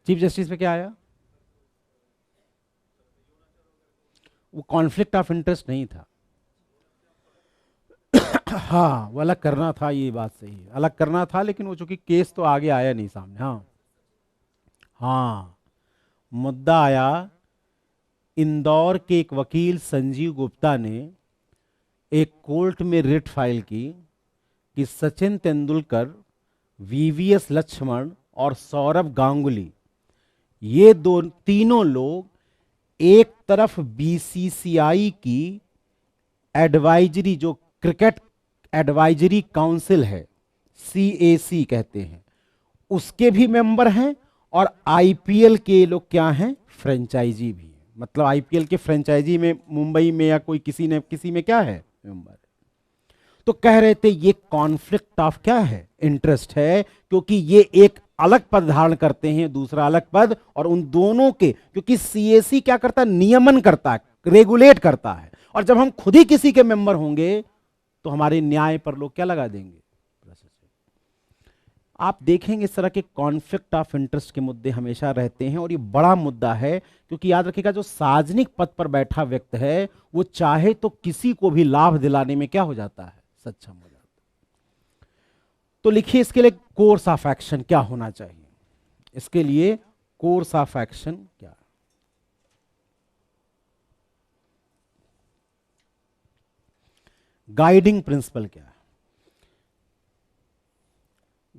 चीफ जस्टिस पे क्या आया, वो कॉन्फ्लिक्ट ऑफ इंटरेस्ट नहीं था। हाँ वो अलग करना था, ये बात सही है, अलग करना था, लेकिन वो चूंकि केस तो आगे आया नहीं सामने। हाँ हाँ, मुद्दा आया, इंदौर के एक वकील संजीव गुप्ता ने एक कोर्ट में रिट फाइल की कि सचिन तेंदुलकर, वीवीएस लक्ष्मण और सौरभ गांगुली, ये तीनों लोग एक तरफ बीसीसीआई की एडवाइजरी, जो क्रिकेट एडवाइजरी काउंसिल है, सीएसी कहते हैं, उसके भी मेंबर हैं, और आईपीएल के लोग क्या हैं, फ्रेंचाइजी भी हैं। मतलब आईपीएल के फ्रेंचाइजी में मुंबई में या कोई किसी में क्या है, मेंबर। तो कह रहे थे ये कॉन्फ्लिक्ट ऑफ क्या है, इंटरेस्ट है, क्योंकि ये एक अलग पद धारण करते हैं, दूसरा अलग पद, और उन दोनों के, क्योंकि सीएसी क्या करता है, नियमन करता है, रेगुलेट करता है, और जब हम खुद ही किसी के मेंबर होंगे तो हमारे न्याय पर लोग क्या लगा देंगे। आप देखेंगे इस तरह के कॉन्फ्लिक्ट ऑफ इंटरेस्ट के मुद्दे हमेशा रहते हैं, और ये बड़ा मुद्दा है, क्योंकि याद रखिएगा जो सार्वजनिक पद पर बैठा व्यक्ति है वो चाहे तो किसी को भी लाभ दिलाने में क्या हो जाता है, सक्षम हो जाता है। तो लिखिए इसके लिए कोर्स ऑफ एक्शन क्या होना चाहिए, इसके लिए कोर्स ऑफ एक्शन क्या, गाइडिंग प्रिंसिपल क्या है।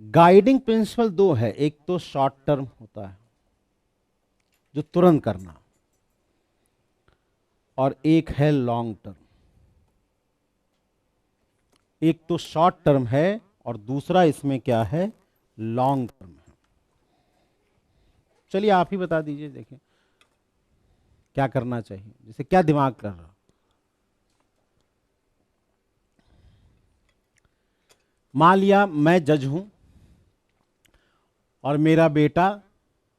गाइडिंग प्रिंसिपल 2 है, एक तो शॉर्ट टर्म होता है जो तुरंत करना, और एक है लॉन्ग टर्म। एक तो शॉर्ट टर्म है और दूसरा इसमें क्या है, लॉन्ग टर्म है। चलिए आप ही बता दीजिए, देखिए क्या करना चाहिए, जैसे क्या दिमाग कर रहा। मान लिया मैं जज हूं और मेरा बेटा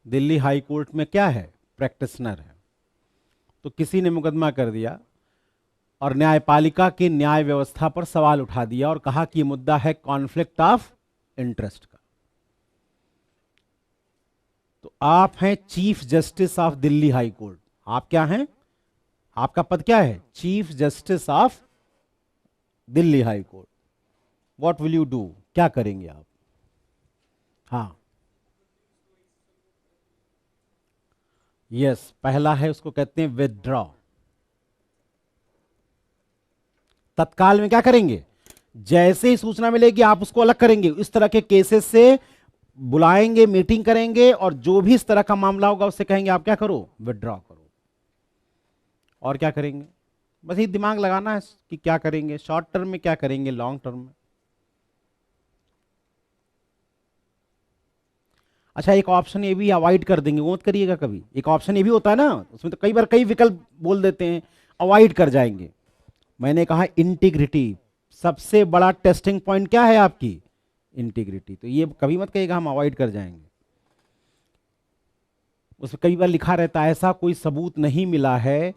दिल्ली हाई कोर्ट में क्या है, प्रैक्टिशनर है। तो किसी ने मुकदमा कर दिया और न्यायपालिका की न्याय व्यवस्था पर सवाल उठा दिया और कहा कि यह मुद्दा है कॉन्फ्लिक्ट ऑफ इंटरेस्ट का। तो आप हैं chief justice of Delhi high court. आप क्या हैं, आपका पद क्या है, chief justice of Delhi high court. What will you do, क्या करेंगे आप। हाँ यस, पहला है उसको कहते हैं विथड्रॉ। तत्काल में क्या करेंगे, जैसे ही सूचना मिलेगी आप उसको अलग करेंगे। इस तरह के केसेस से बुलाएंगे, मीटिंग करेंगे, और जो भी इस तरह का मामला होगा उससे कहेंगे आप क्या करो, विथड्रॉ करो। और क्या करेंगे, बस ये दिमाग लगाना है कि क्या करेंगे, शॉर्ट टर्म में क्या करेंगे, लॉन्ग टर्म में। अच्छा, एक ऑप्शन ये भी अवॉइड कर देंगे, वो मत करिएगा कभी। एक ऑप्शन ये भी होता है ना, उसमें तो कई बार कई विकल्प बोल देते हैं, अवॉइड कर जाएंगे। मैंने कहा इंटीग्रिटी, सबसे बड़ा टेस्टिंग पॉइंट क्या है आपकी, इंटीग्रिटी। तो ये कभी मत कहिएगा हम अवॉइड कर जाएंगे। उसमें कई बार लिखा रहता है ऐसा कोई सबूत नहीं मिला है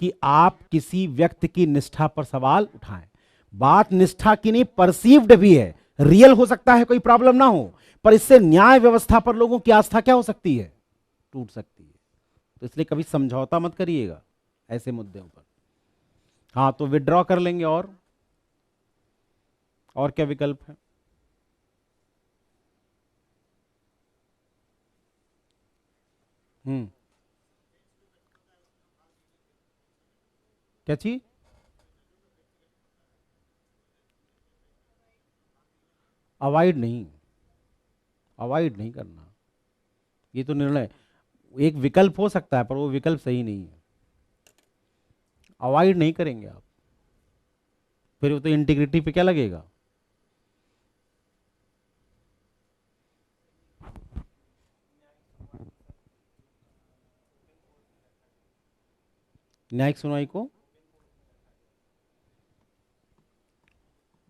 कि आप किसी व्यक्ति की निष्ठा पर सवाल उठाएं। बात निष्ठा की नहीं, परसीव्ड भी है, रियल हो सकता है, कोई प्रॉब्लम ना हो, पर इससे न्याय व्यवस्था पर लोगों की आस्था क्या हो सकती है, टूट सकती है। तो इसलिए कभी समझौता मत करिएगा ऐसे मुद्दों पर। हाँ, तो विड्रॉ कर लेंगे। और क्या विकल्प है? हम्म। क्या चीज? अवॉइड नहीं, अवॉइड नहीं करना। ये तो निर्णय, एक विकल्प हो सकता है पर वो विकल्प सही नहीं है। अवॉइड नहीं करेंगे आप, फिर वो तो इंटीग्रिटी पे क्या लगेगा? न्यायिक सुनवाई को,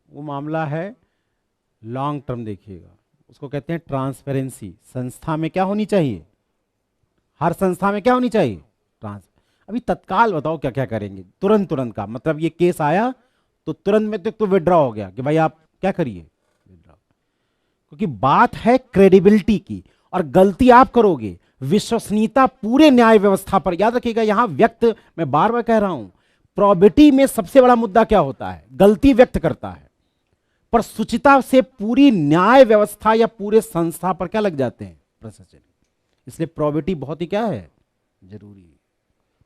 वो मामला है लॉन्ग टर्म। देखिएगा, उसको कहते हैं ट्रांसपेरेंसी। संस्था में क्या होनी चाहिए? हर संस्था में क्या होनी चाहिए? ट्रांस। अभी तत्काल बताओ क्या क्या करेंगे? तुरंत तुरंत का मतलब, ये केस आया तो तुरंत में तो विड्रॉ हो गया कि भाई आप क्या करिए, विड्रॉ। क्योंकि बात है क्रेडिबिलिटी की, और गलती आप करोगे, विश्वसनीयता पूरे न्याय व्यवस्था पर। याद रखिएगा, यहां व्यक्त, मैं बार बार कह रहा हूं, प्रोबेबिलिटी में सबसे बड़ा मुद्दा क्या होता है? गलती व्यक्त करता है, पर सुचिता से पूरी न्याय व्यवस्था या पूरे संस्था पर क्या लग जाते हैं? प्रशासन। इसलिए प्रोबेबिलिटी बहुत ही क्या है? जरूरी है।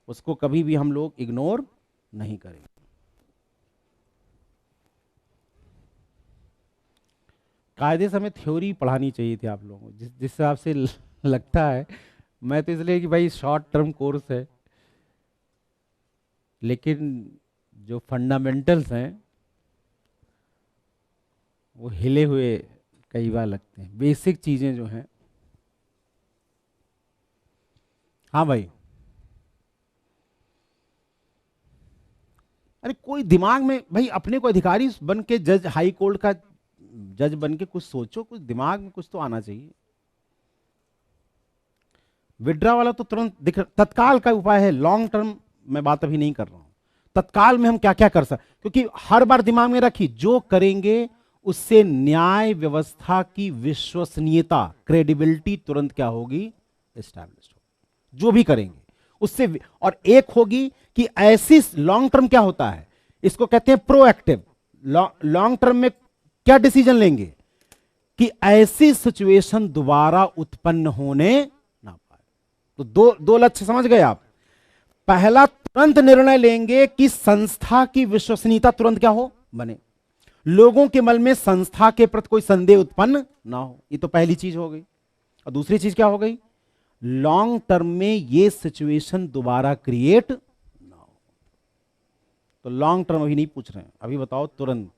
उसको कभी भी हम लोग इग्नोर नहीं करेंगे। कायदे से हमें थ्योरी पढ़ानी चाहिए थी आप लोगों को, जिस हिसाब से लगता है। मैं तो इसलिए कि भाई शॉर्ट टर्म कोर्स है, लेकिन जो फंडामेंटल्स हैं वो हिले हुए कई बार लगते हैं, बेसिक चीजें जो हैं। हाँ भाई, अरे कोई दिमाग में भाई, अपने को अधिकारी बन के, जज हाई कोर्ट का जज बन के कुछ सोचो, कुछ दिमाग में कुछ तो आना चाहिए। विड्रा वाला तो तुरंत दिख, तत्काल का उपाय है। लॉन्ग टर्म मैं बात अभी नहीं कर रहा हूं। तत्काल में हम क्या क्या कर सकते, क्योंकि हर बार दिमाग में रखिए, जो करेंगे उससे न्याय व्यवस्था की विश्वसनीयता, क्रेडिबिलिटी तुरंत क्या होगी? एस्टैब्लिश होगी। जो भी करेंगे उससे और एक होगी कि ऐसी लॉन्ग टर्म क्या होता है, इसको कहते हैं प्रोएक्टिव। लॉन्ग टर्म में क्या डिसीजन लेंगे कि ऐसी सिचुएशन दोबारा उत्पन्न होने ना पाए। तो दो लक्ष्य समझ गए आप। पहला, तुरंत निर्णय लेंगे कि संस्था की विश्वसनीयता तुरंत क्या हो? बने, लोगों के मन में संस्था के प्रति कोई संदेह उत्पन्न ना हो। ये तो पहली चीज हो गई। और दूसरी चीज क्या हो गई? लॉन्ग टर्म में ये सिचुएशन दोबारा क्रिएट ना हो। तो लॉन्ग टर्म अभी नहीं पूछ रहे हैं, अभी बताओ तुरंत।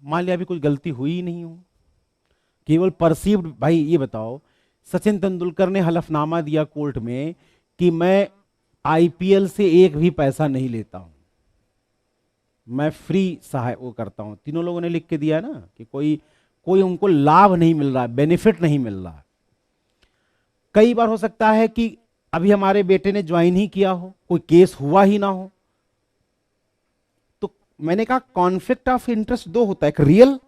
मान लिया अभी कुछ गलती हुई ही नहीं हो, केवल परसीव्ड। भाई ये बताओ, सचिन तेंदुलकर ने हलफनामा दिया कोर्ट में कि मैं आईपीएल से एक भी पैसा नहीं लेता हूं, मैं फ्री सहाय वो करता हूं। तीनों लोगों ने लिख के दिया ना कि कोई कोई उनको लाभ नहीं मिल रहा है, बेनिफिट नहीं मिल रहा है। कई बार हो सकता है कि अभी हमारे बेटे ने ज्वाइन ही किया हो, कोई केस हुआ ही ना हो। तो मैंने कहा कॉन्फ्लिक्ट ऑफ इंटरेस्ट दो होता है, एक रियल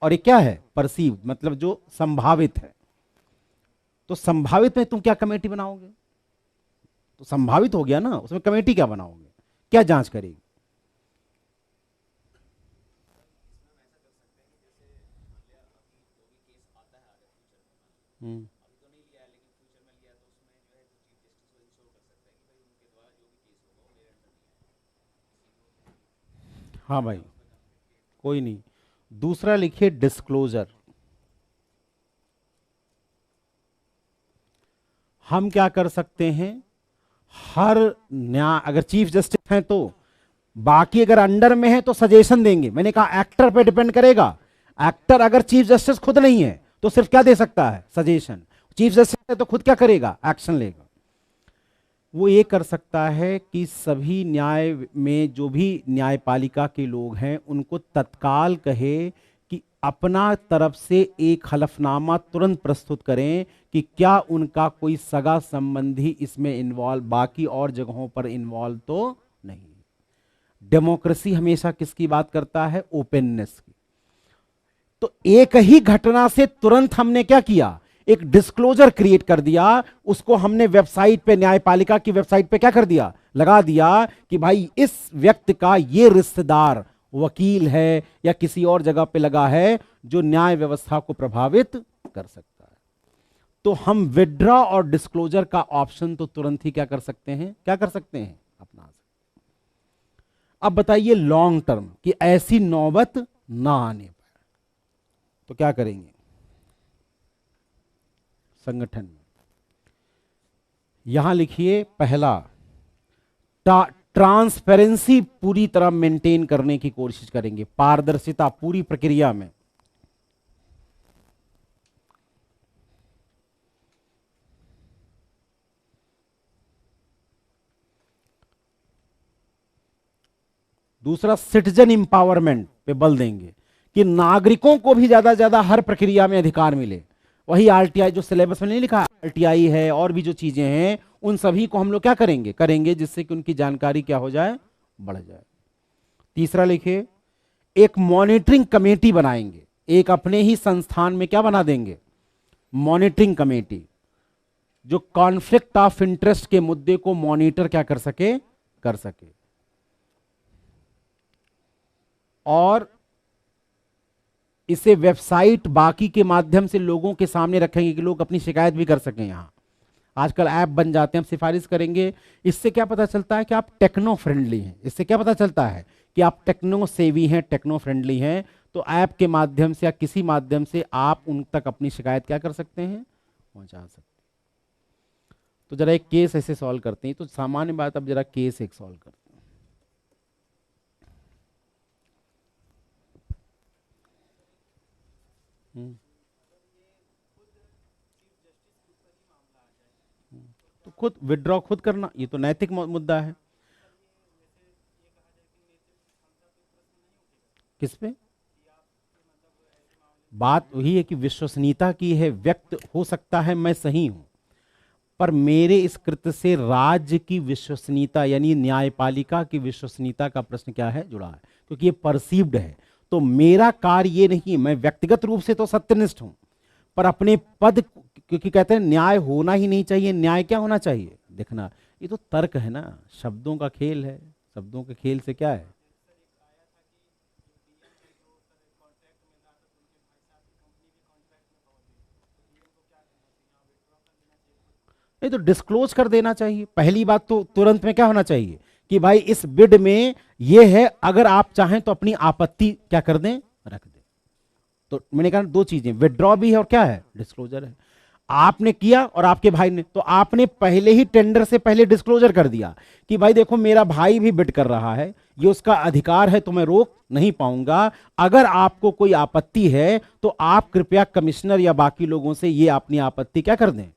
और एक क्या है? परसीव, मतलब जो संभावित है। तो संभावित में तुम क्या कमेटी बनाओगे? तो संभावित हो गया ना, उसमें कमेटी क्या बनाओगे? क्या जांच करेगी? हम्म। हाँ भाई, कोई नहीं। दूसरा लिखिए डिस्क्लोजर। हम क्या कर सकते हैं, हर न्याय, अगर चीफ जस्टिस हैं तो, बाकी अगर अंडर में है तो सजेशन देंगे। मैंने कहा एक्टर पे डिपेंड करेगा। एक्टर अगर चीफ जस्टिस खुद नहीं है तो सिर्फ क्या दे सकता है? सजेशन। चीफ जस्टिस है तो खुद क्या करेगा? एक्शन लेगा। वो ये कर सकता है कि सभी न्याय में जो भी न्यायपालिका के लोग हैं उनको तत्काल कहे कि अपना तरफ से एक हलफनामा तुरंत प्रस्तुत करें कि क्या उनका कोई सगा संबंधी इसमें इन्वॉल्व, बाकी और जगहों पर इन्वॉल्व तो नहीं। डेमोक्रेसी हमेशा किसकी बात करता है? ओपननेस की। तो एक ही घटना से तुरंत हमने क्या किया? एक डिस्क्लोजर क्रिएट कर दिया, उसको हमने वेबसाइट पे, न्यायपालिका की वेबसाइट पे क्या कर दिया, लगा दिया कि भाई इस व्यक्ति का ये रिश्तेदार वकील है या किसी और जगह पे लगा है जो न्याय व्यवस्था को प्रभावित कर सकता है। तो हम विड्रॉ और डिस्क्लोजर का ऑप्शन तो तुरंत ही क्या कर सकते हैं, क्या कर सकते हैं, अपना सकते। अब बताइए लॉन्ग टर्म कि ऐसी नौबत ना आने पाए तो क्या करेंगे संगठन में। यहां लिखिए पहला, ट्रांसपेरेंसी पूरी तरह मेंटेन करने की कोशिश करेंगे, पारदर्शिता पूरी प्रक्रिया में। दूसरा, सिटीजन इंपावरमेंट पे बल देंगे कि नागरिकों को भी ज्यादा से ज्यादा हर प्रक्रिया में अधिकार मिले। वही आरटीआई जो सिलेबस में नहीं लिखा, आरटीआई है और भी जो चीजें हैं उन सभी को हम लोग क्या करेंगे जिससे कि उनकी जानकारी क्या हो जाए, बढ़ जाए। तीसरा लिखिए, एक मॉनिटरिंग कमेटी बनाएंगे, एक अपने ही संस्थान में क्या बना देंगे, मॉनिटरिंग कमेटी, जो कॉन्फ्लिक्ट ऑफ इंटरेस्ट के मुद्दे को मॉनिटर क्या कर सके, कर सके। और इसे वेबसाइट बाकी के माध्यम से लोगों के सामने रखेंगे कि लोग अपनी शिकायत भी कर सकें। यहां आजकल ऐप बन जाते हैं, हम सिफारिश करेंगे। इससे क्या पता चलता है कि आप टेक्नो फ्रेंडली हैं, इससे क्या पता चलता है कि आप टेक्नो सेवी हैं, टेक्नो फ्रेंडली हैं। तो ऐप के माध्यम से या किसी माध्यम से आप उन तक अपनी शिकायत क्या कर सकते हैं, पहुंचा सकते हैं। तो जरा एक केस ऐसे सॉल्व करते हैं, तो सामान्य बात, अब जरा केस एक सॉल्व करते हैं। तो खुद विड्रॉ खुद करना, ये तो नैतिक मुद्दा है। किस पे बात वही है कि विश्वसनीयता की है, व्यक्त हो सकता है मैं सही हूं, पर मेरे इस कृत्य से राज्य की विश्वसनीयता यानी न्यायपालिका की विश्वसनीयता का प्रश्न क्या है, जुड़ा है, क्योंकि ये परसीव्ड है। तो मेरा कार्य ये नहीं, मैं व्यक्तिगत रूप से तो सत्यनिष्ठ हूं, पर अपने पद, क्योंकि कहते हैं न्याय होना ही नहीं चाहिए, न्याय क्या होना चाहिए देखना। ये तो तर्क है ना, शब्दों का खेल है, शब्दों के खेल से क्या है। नहीं तो डिस्क्लोज कर देना चाहिए। पहली बात तो तुरंत में क्या होना चाहिए कि भाई इस बिड में ये है, अगर आप चाहें तो अपनी आपत्ति क्या कर दें, रख दें। तो मैंने कहा दो चीजें, विड्रॉ भी है और क्या है, डिस्क्लोजर है। आपने किया और आपके भाई ने, तो आपने पहले ही टेंडर से पहले डिस्क्लोजर कर दिया कि भाई देखो मेरा भाई भी बिड कर रहा है, ये उसका अधिकार है, तो मैं रोक नहीं पाऊंगा। अगर आपको कोई आपत्ति है तो आप कृपया कमिश्नर या बाकी लोगों से ये अपनी आपत्ति क्या कर दें,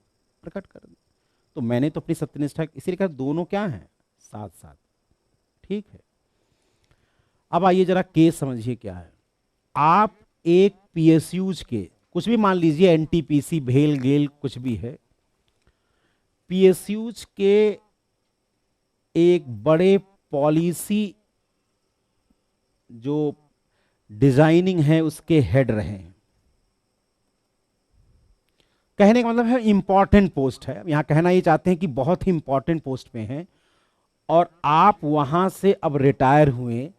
प्रकट कर दें। तो मैंने तो अपनी सत्यनिष्ठा, इसीलिए कहा दोनों क्या हैं, साथ साथ। ठीक है, अब आइए जरा केस समझिए क्या है। आप एक पीएसयूज के, कुछ भी मान लीजिए, एनटीपीसी, भेल गेल कुछ भी है, पीएसयूज के एक बड़े पॉलिसी जो डिजाइनिंग है उसके हेड रहे हैं। कहने का मतलब है इंपॉर्टेंट पोस्ट है, यहां कहना ये चाहते हैं कि बहुत ही इंपॉर्टेंट पोस्ट पे हैं, और आप वहां से अब रिटायर हुए।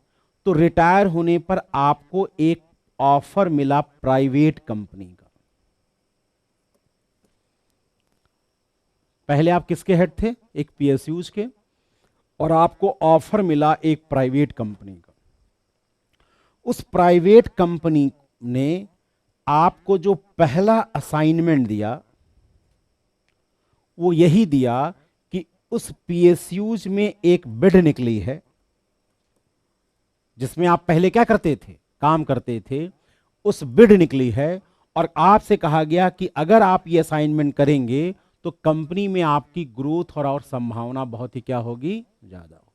तो रिटायर होने पर आपको एक ऑफर मिला प्राइवेट कंपनी का। पहले आप किसके हेड थे, एक पीएसयूज के, और आपको ऑफर मिला एक प्राइवेट कंपनी का। उस प्राइवेट कंपनी ने आपको जो पहला असाइनमेंट दिया वो यही दिया कि उस पीएसयूज में एक बिड निकली है जिसमें आप पहले क्या करते थे, काम करते थे, उस बिड निकली है, और आपसे कहा गया कि अगर आप ये असाइनमेंट करेंगे तो कंपनी में आपकी ग्रोथ और संभावना बहुत ही क्या होगी, ज्यादा होगी।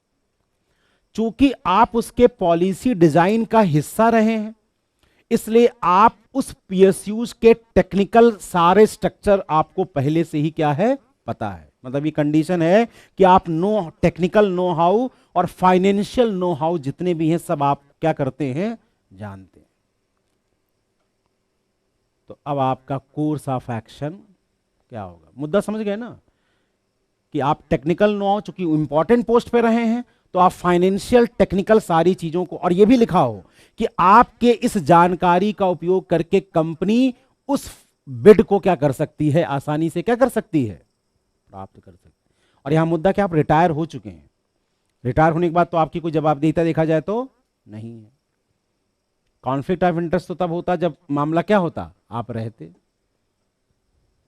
चूंकि आप उसके पॉलिसी डिजाइन का हिस्सा रहे हैं, इसलिए आप उस पीएसयूज के टेक्निकल सारे स्ट्रक्चर आपको पहले से ही क्या है, पता है। मतलब ये कंडीशन है कि आप टेक्निकल नो हाउ और फाइनेंशियल नो हाउ जितने भी हैं सब आप क्या करते हैं, जानते हैं। तो अब आपका कोर्स ऑफ एक्शन क्या होगा? मुद्दा समझ गए ना कि आप टेक्निकल नो चूंकि इंपॉर्टेंट पोस्ट पे रहे हैं तो आप फाइनेंशियल टेक्निकल सारी चीजों को, और ये भी लिखा हो कि आपके इस जानकारी का उपयोग करके कंपनी उस बिड को क्या कर सकती है, आसानी से क्या कर सकती है, प्राप्त कर सकती है। और यहां मुद्दा क्या, आप रिटायर हो चुके हैं। रिटायर होने के बाद तो आपकी कोई जवाबदेहिता देखा जाए तो नहीं है। कॉन्फ्लिक्ट ऑफ इंटरेस्ट तो तब होता जब मामला क्या होता, आप रहते,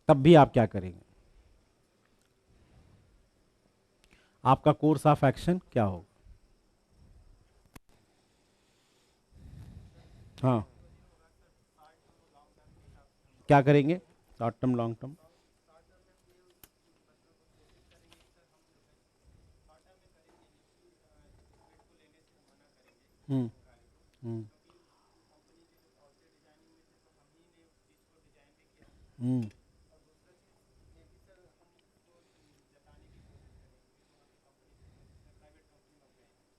तब भी आप क्या करेंगे? आपका कोर्स ऑफ एक्शन क्या होगा? हाँ, क्या करेंगे? Short term, long term? हम्म। हम्म। हम्म।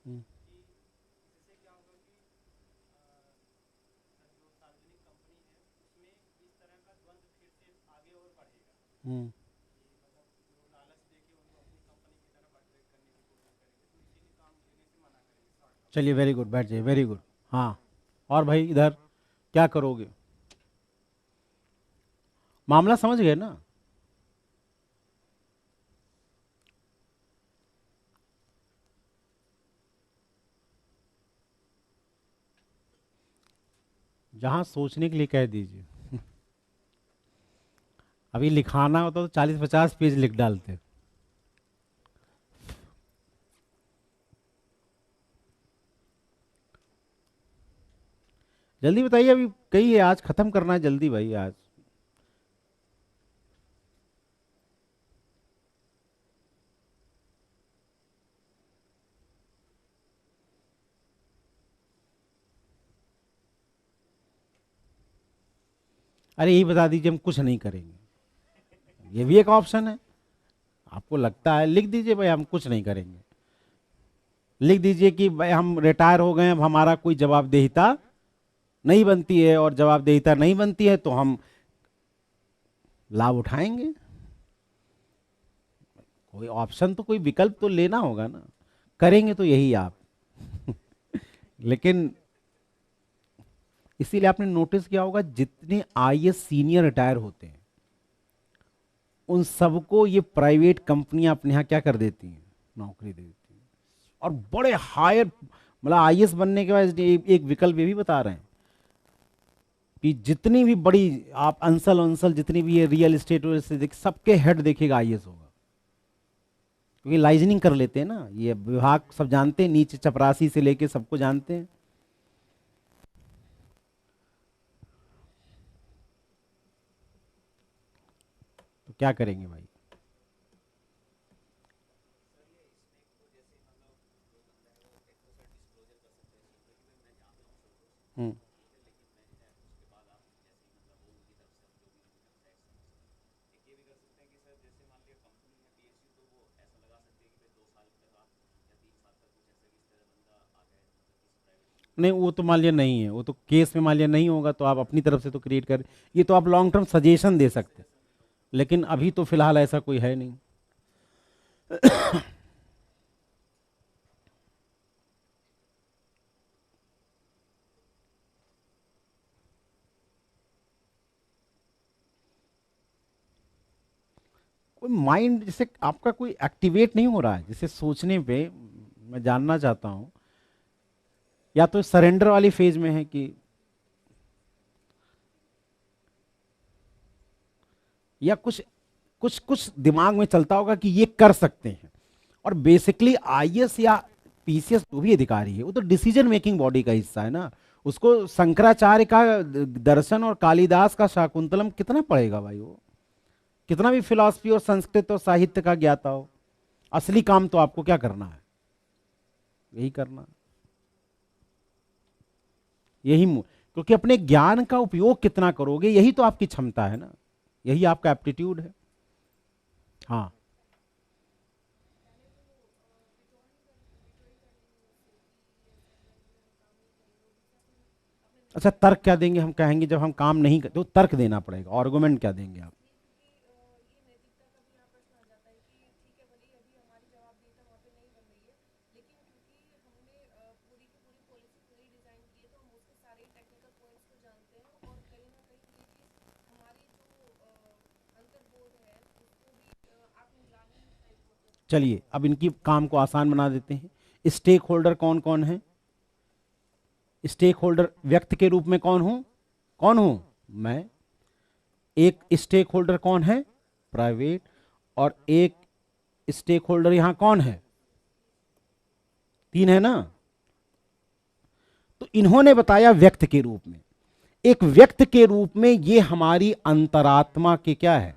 हम्म। हम्म। चलिए, वेरी गुड, बैठ जाइए, वेरी गुड। हाँ, और भाई इधर क्या करोगे? मामला समझ गए ना? जहां सोचने के लिए कह दीजिए। अभी लिखाना होता तो 40-50 पेज लिख डालते। जल्दी बताइए, अभी कही है आज खत्म करना है, जल्दी भाई आज। अरे यही बता दीजिए, हम कुछ नहीं करेंगे, ये भी एक ऑप्शन है। आपको लगता है, लिख दीजिए भाई हम कुछ नहीं करेंगे। लिख दीजिए कि भाई हम रिटायर हो गए, अब हमारा कोई जवाबदेहिता नहीं बनती है, और जवाबदेहिता नहीं बनती है तो हम लाभ उठाएंगे। कोई ऑप्शन तो, कोई विकल्प तो लेना होगा ना। करेंगे तो यही आप। लेकिन इसीलिए आपने नोटिस किया होगा जितने आईएएस सीनियर रिटायर होते हैं उन सबको ये प्राइवेट कंपनियां अपने यहां क्या कर देती हैं, नौकरी दे देती हैं। और बड़े हायर, मतलब आईएएस बनने के बाद एक विकल्प ये भी बता रहे हैं कि जितनी भी बड़ी आप अंसल अंसल जितनी भी ये रियल एस्टेट सबके हेड देखिएगा आईएएस होगा। क्योंकि लाइजनिंग कर लेते हैं ना, ये विभाग सब जानते हैं, नीचे चपरासी से लेके सबको जानते हैं। तो क्या करेंगे भाई? हम्म। नहीं, वो तो मान लिया नहीं है, वो तो केस में मान लिया नहीं होगा तो आप अपनी तरफ से तो क्रिएट कर, ये तो आप लॉन्ग टर्म सजेशन दे सकते हैं। लेकिन अभी तो फिलहाल ऐसा कोई है नहीं। कोई माइंड जैसे आपका कोई एक्टिवेट नहीं हो रहा है जिसे सोचने पे, मैं जानना चाहता हूं। या तो सरेंडर वाली फेज में है कि, या कुछ कुछ कुछ दिमाग में चलता होगा कि ये कर सकते हैं। और बेसिकली आईएएस या पीसीएस जो भी अधिकारी है वो तो डिसीजन मेकिंग बॉडी का हिस्सा है ना। उसको शंकराचार्य का दर्शन और कालिदास का शाकुंतलम कितना पढ़ेगा भाई वो, कितना भी फिलॉसफी और संस्कृत और साहित्य का ज्ञाता हो। असली काम तो आपको क्या करना है, यही करना, क्योंकि अपने ज्ञान का उपयोग कितना करोगे यही तो आपकी क्षमता है ना, यही आपका एप्टीट्यूड है। हाँ, अच्छा, तर्क क्या देंगे? हम कहेंगे जब हम काम नहीं करते तो तर्क देना पड़ेगा, आर्गुमेंट क्या देंगे आप? चलिए अब इनकी काम को आसान बना देते हैं। स्टेक होल्डर कौन कौन है? स्टेक होल्डर व्यक्ति के रूप में कौन हूं? कौन हूं? मैं। एक स्टेक होल्डर कौन है? प्राइवेट। और एक स्टेक होल्डर यहां कौन है? तीन है ना? तो इन्होंने बताया व्यक्ति के रूप में। एक व्यक्ति के रूप में ये हमारी अंतरात्मा के क्या है?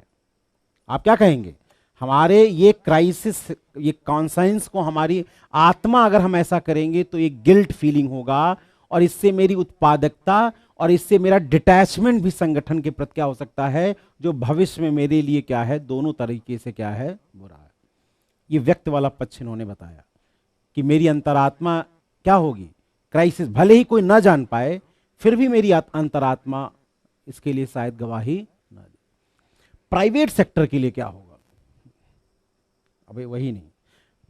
आप क्या कहेंगे? हमारे ये क्राइसिस, ये कॉन्साइंस को हमारी आत्मा, अगर हम ऐसा करेंगे तो एक गिल्ट फीलिंग होगा, और इससे मेरी उत्पादकता और इससे मेरा डिटैचमेंट भी संगठन के प्रति क्या हो सकता है, जो भविष्य में मेरे लिए क्या है, दोनों तरीके से क्या है, बुरा है। ये व्यक्त वाला पक्ष इन्होंने बताया कि मेरी अंतरात्मा क्या होगी, क्राइसिस, भले ही कोई ना जान पाए फिर भी मेरी अंतरात्मा इसके लिए शायद गवाही ना दे। प्राइवेट सेक्टर के लिए क्या होगा? अबे वही नहीं,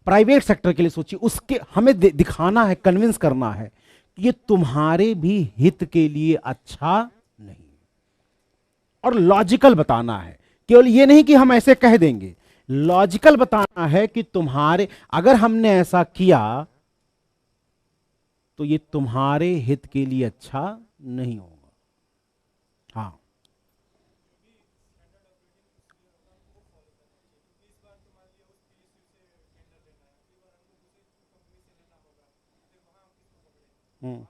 प्राइवेट सेक्टर के लिए सोचिए, उसके हमें दिखाना है, कन्विंस करना है कि ये तुम्हारे भी हित के लिए अच्छा नहीं, और लॉजिकल बताना है। केवल ये नहीं कि हम ऐसे कह देंगे, लॉजिकल बताना है कि तुम्हारे, अगर हमने ऐसा किया तो ये तुम्हारे हित के लिए अच्छा नहीं होगा। हाँ, हम्म,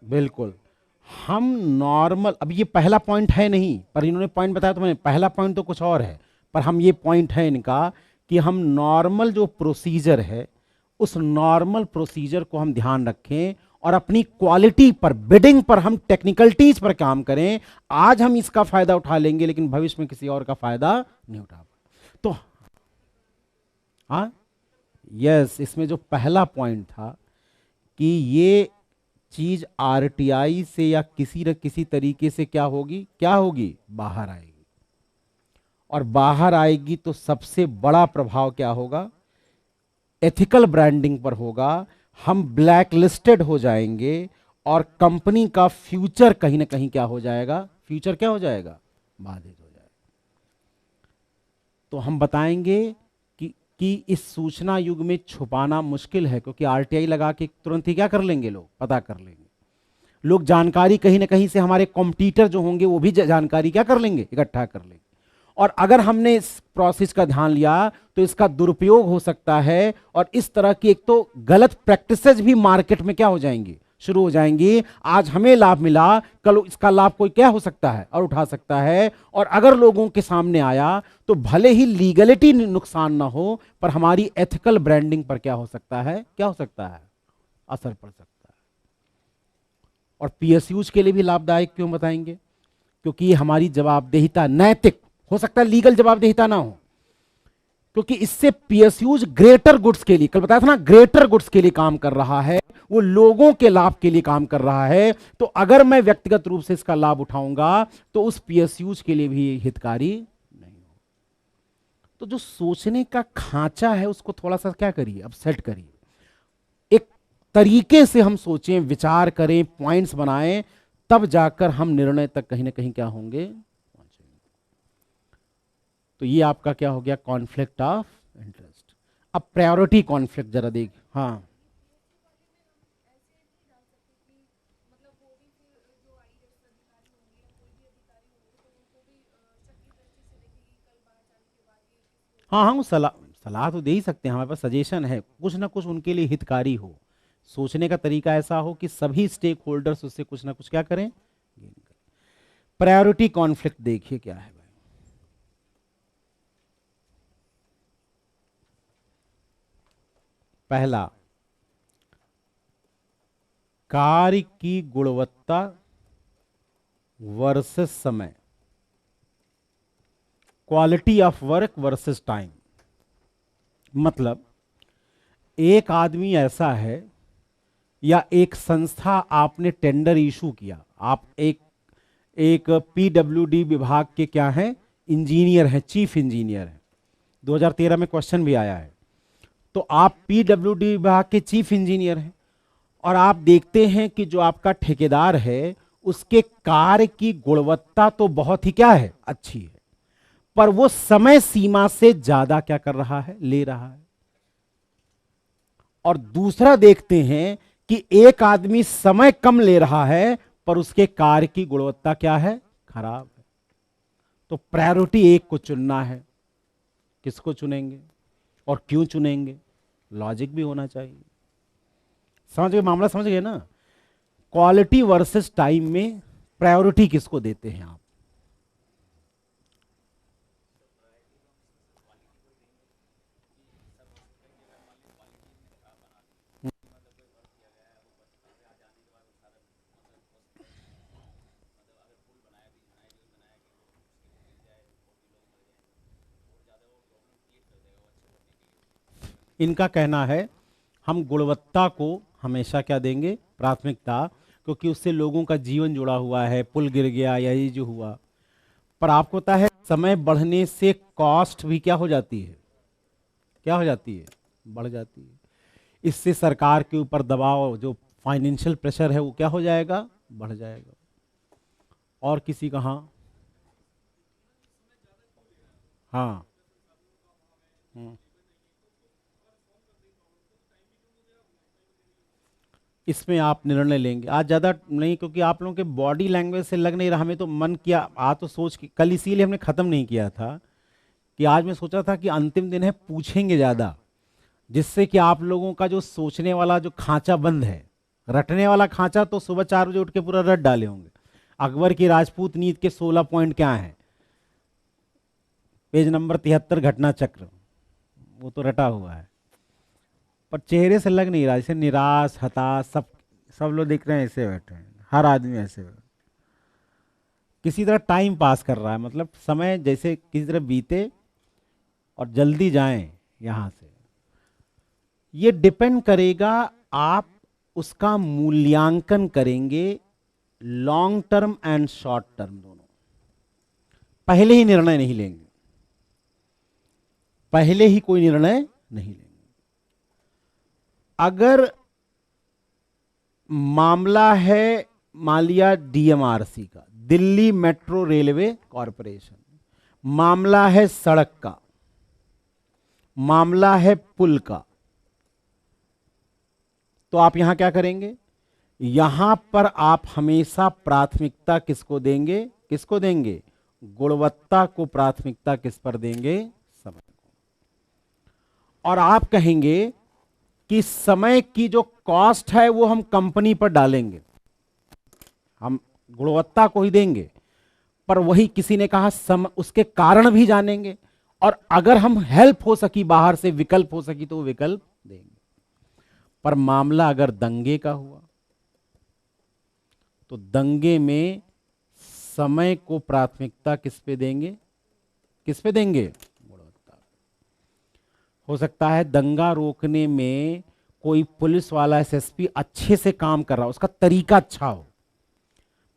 बिल्कुल। हम नॉर्मल, अब ये पहला पॉइंट है नहीं, पर इन्होंने पॉइंट बताया तो मैंने, पहला पॉइंट तो कुछ और है, पर हम ये पॉइंट है इनका कि हम नॉर्मल जो प्रोसीजर है उस नॉर्मल प्रोसीजर को हम ध्यान रखें, और अपनी क्वालिटी पर, बिडिंग पर हम टेक्निकलिटीज पर काम करें। आज हम इसका फायदा उठा लेंगे लेकिन भविष्य में किसी और का फायदा नहीं उठा पाए। तो हाँ, यस, इसमें जो पहला पॉइंट था कि ये चीज आरटीआई से या किसी न किसी तरीके से क्या होगी, क्या होगी, बाहर आएगी। और बाहर आएगी तो सबसे बड़ा प्रभाव क्या होगा, एथिकल ब्रांडिंग पर होगा। हम ब्लैक लिस्टेड हो जाएंगे, और कंपनी का फ्यूचर कहीं ना कहीं क्या हो जाएगा, फ्यूचर क्या हो जाएगा, बाधित हो जाएगा। तो हम बताएंगे कि इस सूचना युग में छुपाना मुश्किल है, क्योंकि आरटीआई लगा के तुरंत ही क्या कर लेंगे, लोग पता कर लेंगे। लोग जानकारी कहीं ना कहीं से, हमारे कॉम्पिटिटर जो होंगे वो भी जानकारी क्या कर लेंगे, इकट्ठा कर लेंगे। और अगर हमने इस प्रोसेस का ध्यान लिया तो इसका दुरुपयोग हो सकता है, और इस तरह की एक तो गलत प्रैक्टिसेस भी मार्केट में क्या हो जाएंगी, शुरू हो जाएंगी। आज हमें लाभ मिला, कल इसका लाभ कोई क्या हो सकता है और उठा सकता है। और अगर लोगों के सामने आया तो भले ही लीगलिटी नुकसान ना हो, पर हमारी एथिकल ब्रांडिंग पर क्या हो सकता है, क्या हो सकता है, असर पड़ सकता है। और पीएसयूज के लिए भी लाभदायक क्यों बताएंगे, क्योंकि ये हमारी जवाबदेहिता, नैतिक हो सकता है, लीगल जवाबदेहिता ना हो, क्योंकि इससे पीएसयूज ग्रेटर गुड्स के लिए, कल बताया था ना, ग्रेटर गुड्स के लिए काम कर रहा है, वो लोगों के लाभ के लिए काम कर रहा है। तो अगर मैं व्यक्तिगत रूप से इसका लाभ उठाऊंगा तो उस पीएसयूज के लिए भी हितकारी नहीं हो। तो जो सोचने का खांचा है उसको थोड़ा सा क्या करिए, अब सेट करिए, एक तरीके से हम सोचें, विचार करें, पॉइंट्स बनाएं, तब जाकर हम निर्णय तक कहीं ना कहीं क्या होंगे, पहुंचेंगे। तो ये आपका क्या हो गया, कॉन्फ्लिक्ट ऑफ इंटरेस्ट। अब प्रायोरिटी कॉन्फ्लिक्ट जरा देख, हाँ, हाँ, हाँ, सलाह, सलाह तो दे ही सकते हैं, हमारे पास सजेशन है, कुछ ना कुछ उनके लिए हितकारी हो, सोचने का तरीका ऐसा हो कि सभी स्टेक होल्डर्स उससे कुछ ना कुछ क्या करें, गेन करें। प्रायोरिटी कॉन्फ्लिक्ट देखिए क्या है भाई। पहला, कार्य की गुणवत्ता वर्सेस समय, quality of work versus time. मतलब एक आदमी ऐसा है या एक संस्था, आपने टेंडर इशू किया, आप एक पीडब्ल्यूडी विभाग के क्या हैं, इंजीनियर हैं, चीफ इंजीनियर हैं, 2013 में क्वेश्चन भी आया है। तो आप पीडब्ल्यूडी विभाग के चीफ इंजीनियर हैं और आप देखते हैं कि जो आपका ठेकेदार है उसके कार्य की गुणवत्ता तो बहुत ही क्या है, अच्छी है, पर वो समय सीमा से ज्यादा क्या कर रहा है, ले रहा है। और दूसरा देखते हैं कि एक आदमी समय कम ले रहा है पर उसके कार्य की गुणवत्ता क्या है, खराब है। तो प्रायोरिटी एक को चुनना है, किसको चुनेंगे और क्यों चुनेंगे, लॉजिक भी होना चाहिए। समझ गए मामला, समझ गए ना। क्वालिटी वर्सेस टाइम में प्रायोरिटी किसको देते हैं आप? इनका कहना है हम गुणवत्ता को हमेशा क्या देंगे, प्राथमिकता, क्योंकि उससे लोगों का जीवन जुड़ा हुआ है, पुल गिर गया या ये जो हुआ। पर आपको पता है समय बढ़ने से कॉस्ट भी क्या हो जाती है, क्या हो जाती है, बढ़ जाती है। इससे सरकार के ऊपर दबाव, जो फाइनेंशियल प्रेशर है वो क्या हो जाएगा, बढ़ जाएगा। और किसी का, हाँ हाँ। हम्म। इसमें आप निर्णय लेंगे आज ज़्यादा नहीं, क्योंकि आप लोगों के बॉडी लैंग्वेज से लग नहीं रहा, हमें तो मन किया आज तो सोच के कल, इसीलिए हमने ख़त्म नहीं किया था कि आज मैं सोचा था कि अंतिम दिन है, पूछेंगे ज़्यादा, जिससे कि आप लोगों का जो सोचने वाला जो खांचा बंद है, रटने वाला खांचा, तो सुबह 4 बजे उठ के पूरा रट डाले होंगे। अकबर की राजपूत नीति के 16 पॉइंट क्या हैं, पेज नंबर 73 घटना चक्र, वो तो रटा हुआ है, पर चेहरे से लग नहीं रहा, जैसे निराश हताश, सब लोग दिख रहे हैं ऐसे बैठे हैं, हर आदमी ऐसे बैठे, किसी तरह टाइम पास कर रहा है, मतलब समय जैसे किसी तरह बीते और जल्दी जाएं यहां से। ये डिपेंड करेगा, आप उसका मूल्यांकन करेंगे long term and short term दोनों। पहले ही निर्णय नहीं लेंगे, पहले ही कोई निर्णय नहीं लेंगे। अगर मामला है मान लिया डीएमआरसी का, दिल्ली मेट्रो रेलवे कॉरपोरेशन, मामला है सड़क का, मामला है पुल का, तो आप यहां क्या करेंगे, यहां पर आप हमेशा प्राथमिकता किसको देंगे, किसको देंगे, गुणवत्ता को प्राथमिकता किस पर देंगे, समय को। और आप कहेंगे कि समय की जो कॉस्ट है वो हम कंपनी पर डालेंगे, हम गुणवत्ता को ही देंगे, पर वही किसी ने कहा उसके कारण भी जानेंगे, और अगर हम हेल्प हो सकी बाहर से, विकल्प हो सकी तो वो विकल्प देंगे। पर मामला अगर दंगे का हुआ तो दंगे में समय को प्राथमिकता किस पे देंगे, किस पे देंगे, गुणवत्ता। हो सकता है दंगा रोकने में कोई पुलिस वाला, एसएसपी अच्छे से काम कर रहा हो, उसका तरीका अच्छा हो,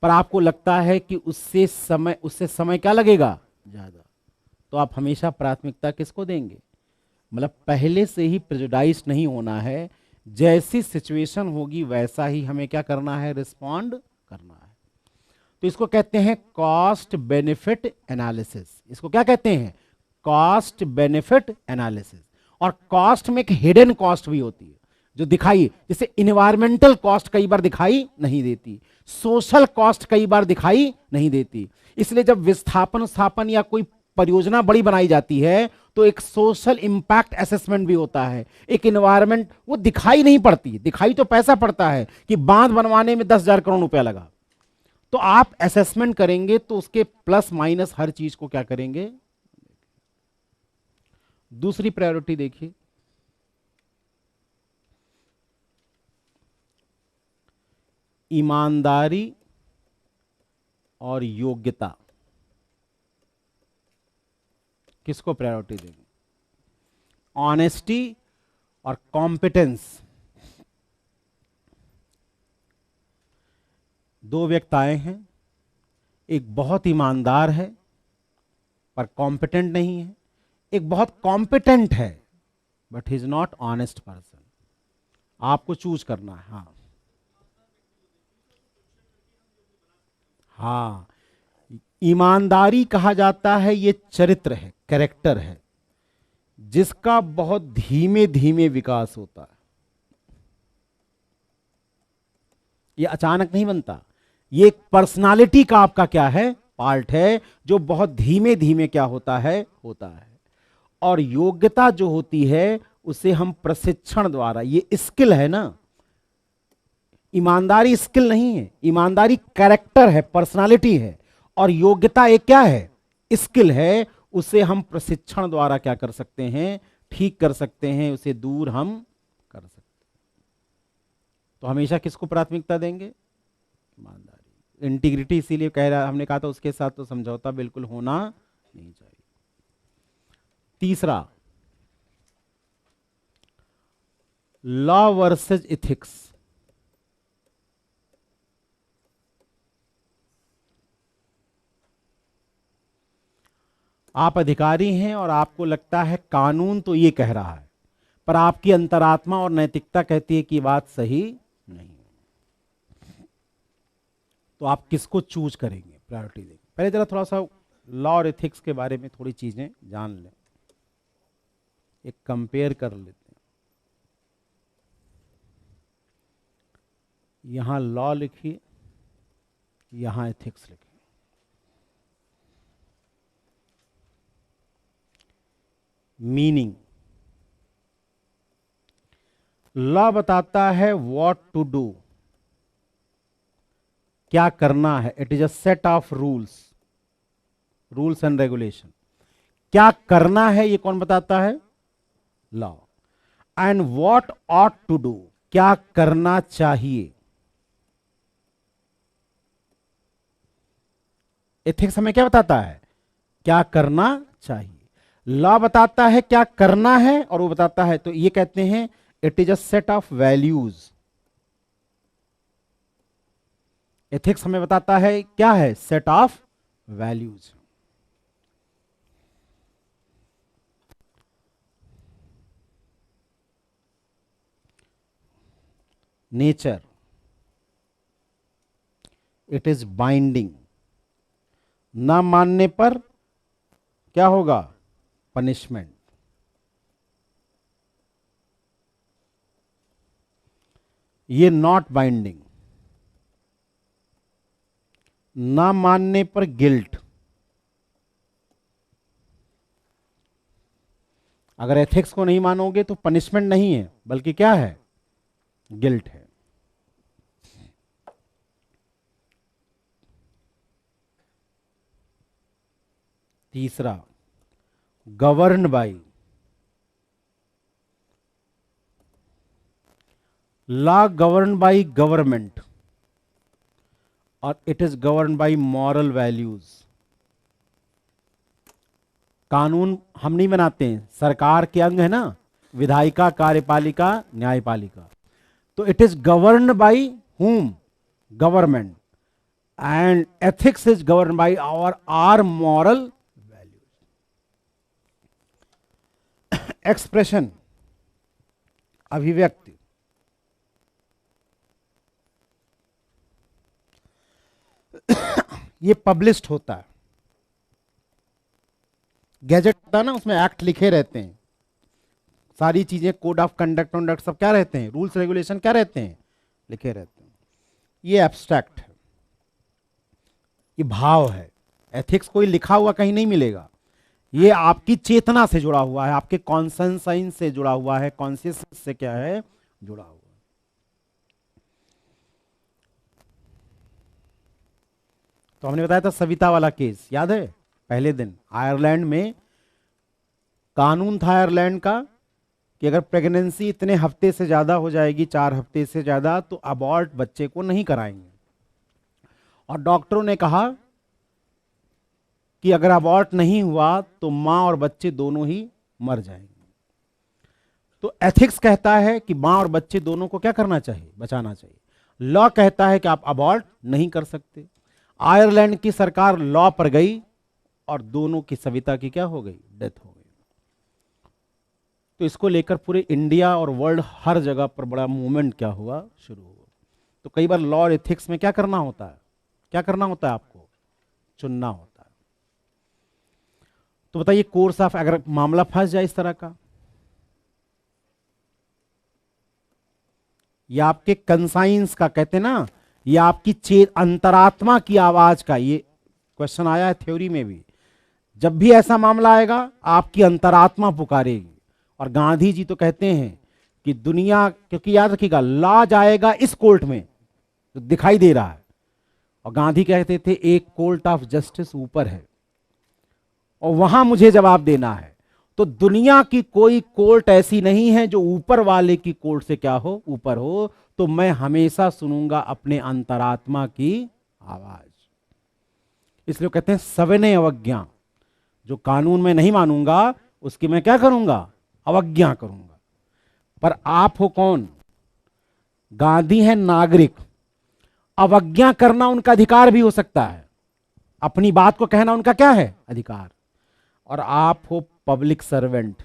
पर आपको लगता है कि उससे समय क्या लगेगा, ज्यादा, तो आप हमेशा प्राथमिकता किसको देंगे। मतलब पहले से ही प्रेजुडाइज नहीं होना है, जैसी सिचुएशन होगी वैसा ही हमें क्या करना है, रिस्पॉन्ड करना है। तो इसको कहते हैं कॉस्ट बेनिफिट एनालिसिस। इसको क्या कहते हैं, कॉस्ट बेनिफिट एनालिसिस। और कॉस्ट में एक हिडन कॉस्ट भी होती है जो दिखाई, जैसे इन्वायरमेंटल कॉस्ट कई बार दिखाई नहीं देती, सोशल कॉस्ट कई बार दिखाई नहीं देती। इसलिए जब विस्थापन स्थापन या कोई परियोजना बड़ी बनाई जाती है तो एक सोशल इंपैक्ट असेसमेंट भी होता है, एक इन्वायरमेंट, वो दिखाई नहीं पड़ती, दिखाई तो पैसा पड़ता है कि बांध बनवाने में 10,000 करोड़ रुपया लगा, तो आप असेसमेंट करेंगे तो उसके प्लस माइनस हर चीज को क्या करेंगे। दूसरी प्रायोरिटी देखिए, ईमानदारी और योग्यता, किसको प्रायोरिटी देंगे। ऑनेस्टी और कॉम्पिटेंस। दो व्यक्तियां हैं, एक बहुत ईमानदार है पर कॉम्पिटेंट नहीं है, एक बहुत कॉम्पिटेंट है but he is not honest person. आपको चूज करना है। हाँ हाँ, ईमानदारी कहा जाता है ये चरित्र है, कैरेक्टर है, जिसका बहुत धीमे धीमे विकास होता है। ये अचानक नहीं बनता, ये एक पर्सनालिटी का आपका क्या है, पार्ट है, जो बहुत धीमे धीमे क्या होता है, होता है। और योग्यता जो होती है उसे हम प्रशिक्षण द्वारा, ये स्किल है ना, ईमानदारी स्किल नहीं है, ईमानदारी कैरेक्टर है, पर्सनालिटी है, और योग्यता एक क्या है, स्किल है। उसे हम प्रशिक्षण द्वारा क्या कर सकते हैं, ठीक कर सकते हैं, उसे दूर हम कर सकते हैं। तो हमेशा किसको प्राथमिकता देंगे, ईमानदारी, इंटीग्रिटी। इसीलिए कह रहा, हमने कहा था उसके साथ तो समझौता बिल्कुल होना नहीं चाहिए। तीसरा, लॉ वर्सेस इथिक्स। आप अधिकारी हैं और आपको लगता है कानून तो ये कह रहा है, पर आपकी अंतरात्मा और नैतिकता कहती है कि ये बात सही नहीं। तो आप किसको चूज करेंगे, प्रायोरिटी देंगे। पहले जरा थोड़ा सा लॉ और एथिक्स के बारे में थोड़ी चीजें जान लें, एक कंपेयर कर लेते हैं। यहां लॉ लिखिए, यहां एथिक्स लिखिए। मीनिंग, लॉ बताता है व्हाट टू डू, क्या करना है। It is a set of rules, rules and regulation. क्या करना है ये कौन बताता है, law. And what ought to do, क्या करना चाहिए। एथिक्स हमें क्या बताता है, क्या करना चाहिए। लॉ बताता है क्या करना है और वो बताता है, तो ये कहते हैं it is a set of values. Ethics हमें बताता है क्या है, set of values. Nature, it is binding, ना मानने पर क्या होगा, पनिशमेंट। ये नॉट बाइंडिंग, ना मानने पर गिल्ट। अगर एथिक्स को नहीं मानोगे तो पनिशमेंट नहीं है, बल्कि क्या है, गिल्ट है। तीसरा, govern by, law govern by government और it is govern by moral values. कानून हम नहीं बनाते हैं, सरकार के अंग है ना, विधायिका, कार्यपालिका, न्यायपालिका। तो it is govern by whom, government. And ethics is govern by our moral values. Expression, अभिव्यक्ति, ये पब्लिश्ड होता है, गैजेट होता है ना, उसमें एक्ट लिखे रहते हैं, सारी चीजें, कोड ऑफ कंडक्ट वंडक्ट सब क्या रहते हैं, रूल्स रेगुलेशन क्या रहते हैं, लिखे रहते हैं। ये एब्स्ट्रैक्ट है, ये भाव है। एथिक्स कोई लिखा हुआ कहीं नहीं मिलेगा, ये आपकी चेतना से जुड़ा हुआ है, आपके कॉन्सेंसाइन से जुड़ा हुआ है, कॉन्शियस से क्या है, जुड़ा हुआ है। तो हमने बताया था सविता वाला केस, याद है, पहले दिन आयरलैंड में कानून था आयरलैंड का कि अगर प्रेगनेंसी इतने हफ्ते से ज्यादा हो जाएगी, 4 हफ्ते से ज्यादा, तो अबॉर्ट बच्चे को नहीं कराएंगे। और डॉक्टरों ने कहा कि अगर अबॉर्ट नहीं हुआ तो मां और बच्चे दोनों ही मर जाएंगे। तो एथिक्स कहता है कि मां और बच्चे दोनों को क्या करना चाहिए, बचाना चाहिए। लॉ कहता है कि आप अबॉर्ट नहीं कर सकते। आयरलैंड की सरकार लॉ पर गई और दोनों की सविता की क्या हो गई, डेथ हो गई। तो इसको लेकर पूरे इंडिया और वर्ल्ड हर जगह पर बड़ा मूवमेंट क्या हुआ, शुरू हुआ। तो कई बार लॉ और एथिक्स में क्या करना होता है, क्या करना होता है, आपको चुनना होता है। तो बताइए कोर्स ऑफ, अगर मामला फंस जाए इस तरह का, या आपके कंसाइंस का कहते हैं ना, या आपकी अंतरात्मा की आवाज का, ये क्वेश्चन आया है थ्योरी में भी। जब भी ऐसा मामला आएगा आपकी अंतरात्मा पुकारेगी। और गांधी जी तो कहते हैं कि दुनिया, क्योंकि याद रखिएगा लॉ जाएगा इस कोर्ट में तो दिखाई दे रहा है, और गांधी कहते थे एक कोर्ट ऑफ जस्टिस ऊपर है और वहां मुझे जवाब देना है। तो दुनिया की कोई कोर्ट ऐसी नहीं है जो ऊपर वाले की कोर्ट से क्या हो, ऊपर हो। तो मैं हमेशा सुनूंगा अपने अंतरात्मा की आवाज। इसलिए कहते हैं सविनय अवज्ञा, जो कानून में नहीं मानूंगा उसकी मैं क्या करूंगा, अवज्ञा करूंगा। पर आप हो कौन, गांधी है नागरिक। अवज्ञा करना उनका अधिकार भी हो सकता है, अपनी बात को कहना उनका क्या है, अधिकार। और आप हो पब्लिक सर्वेंट।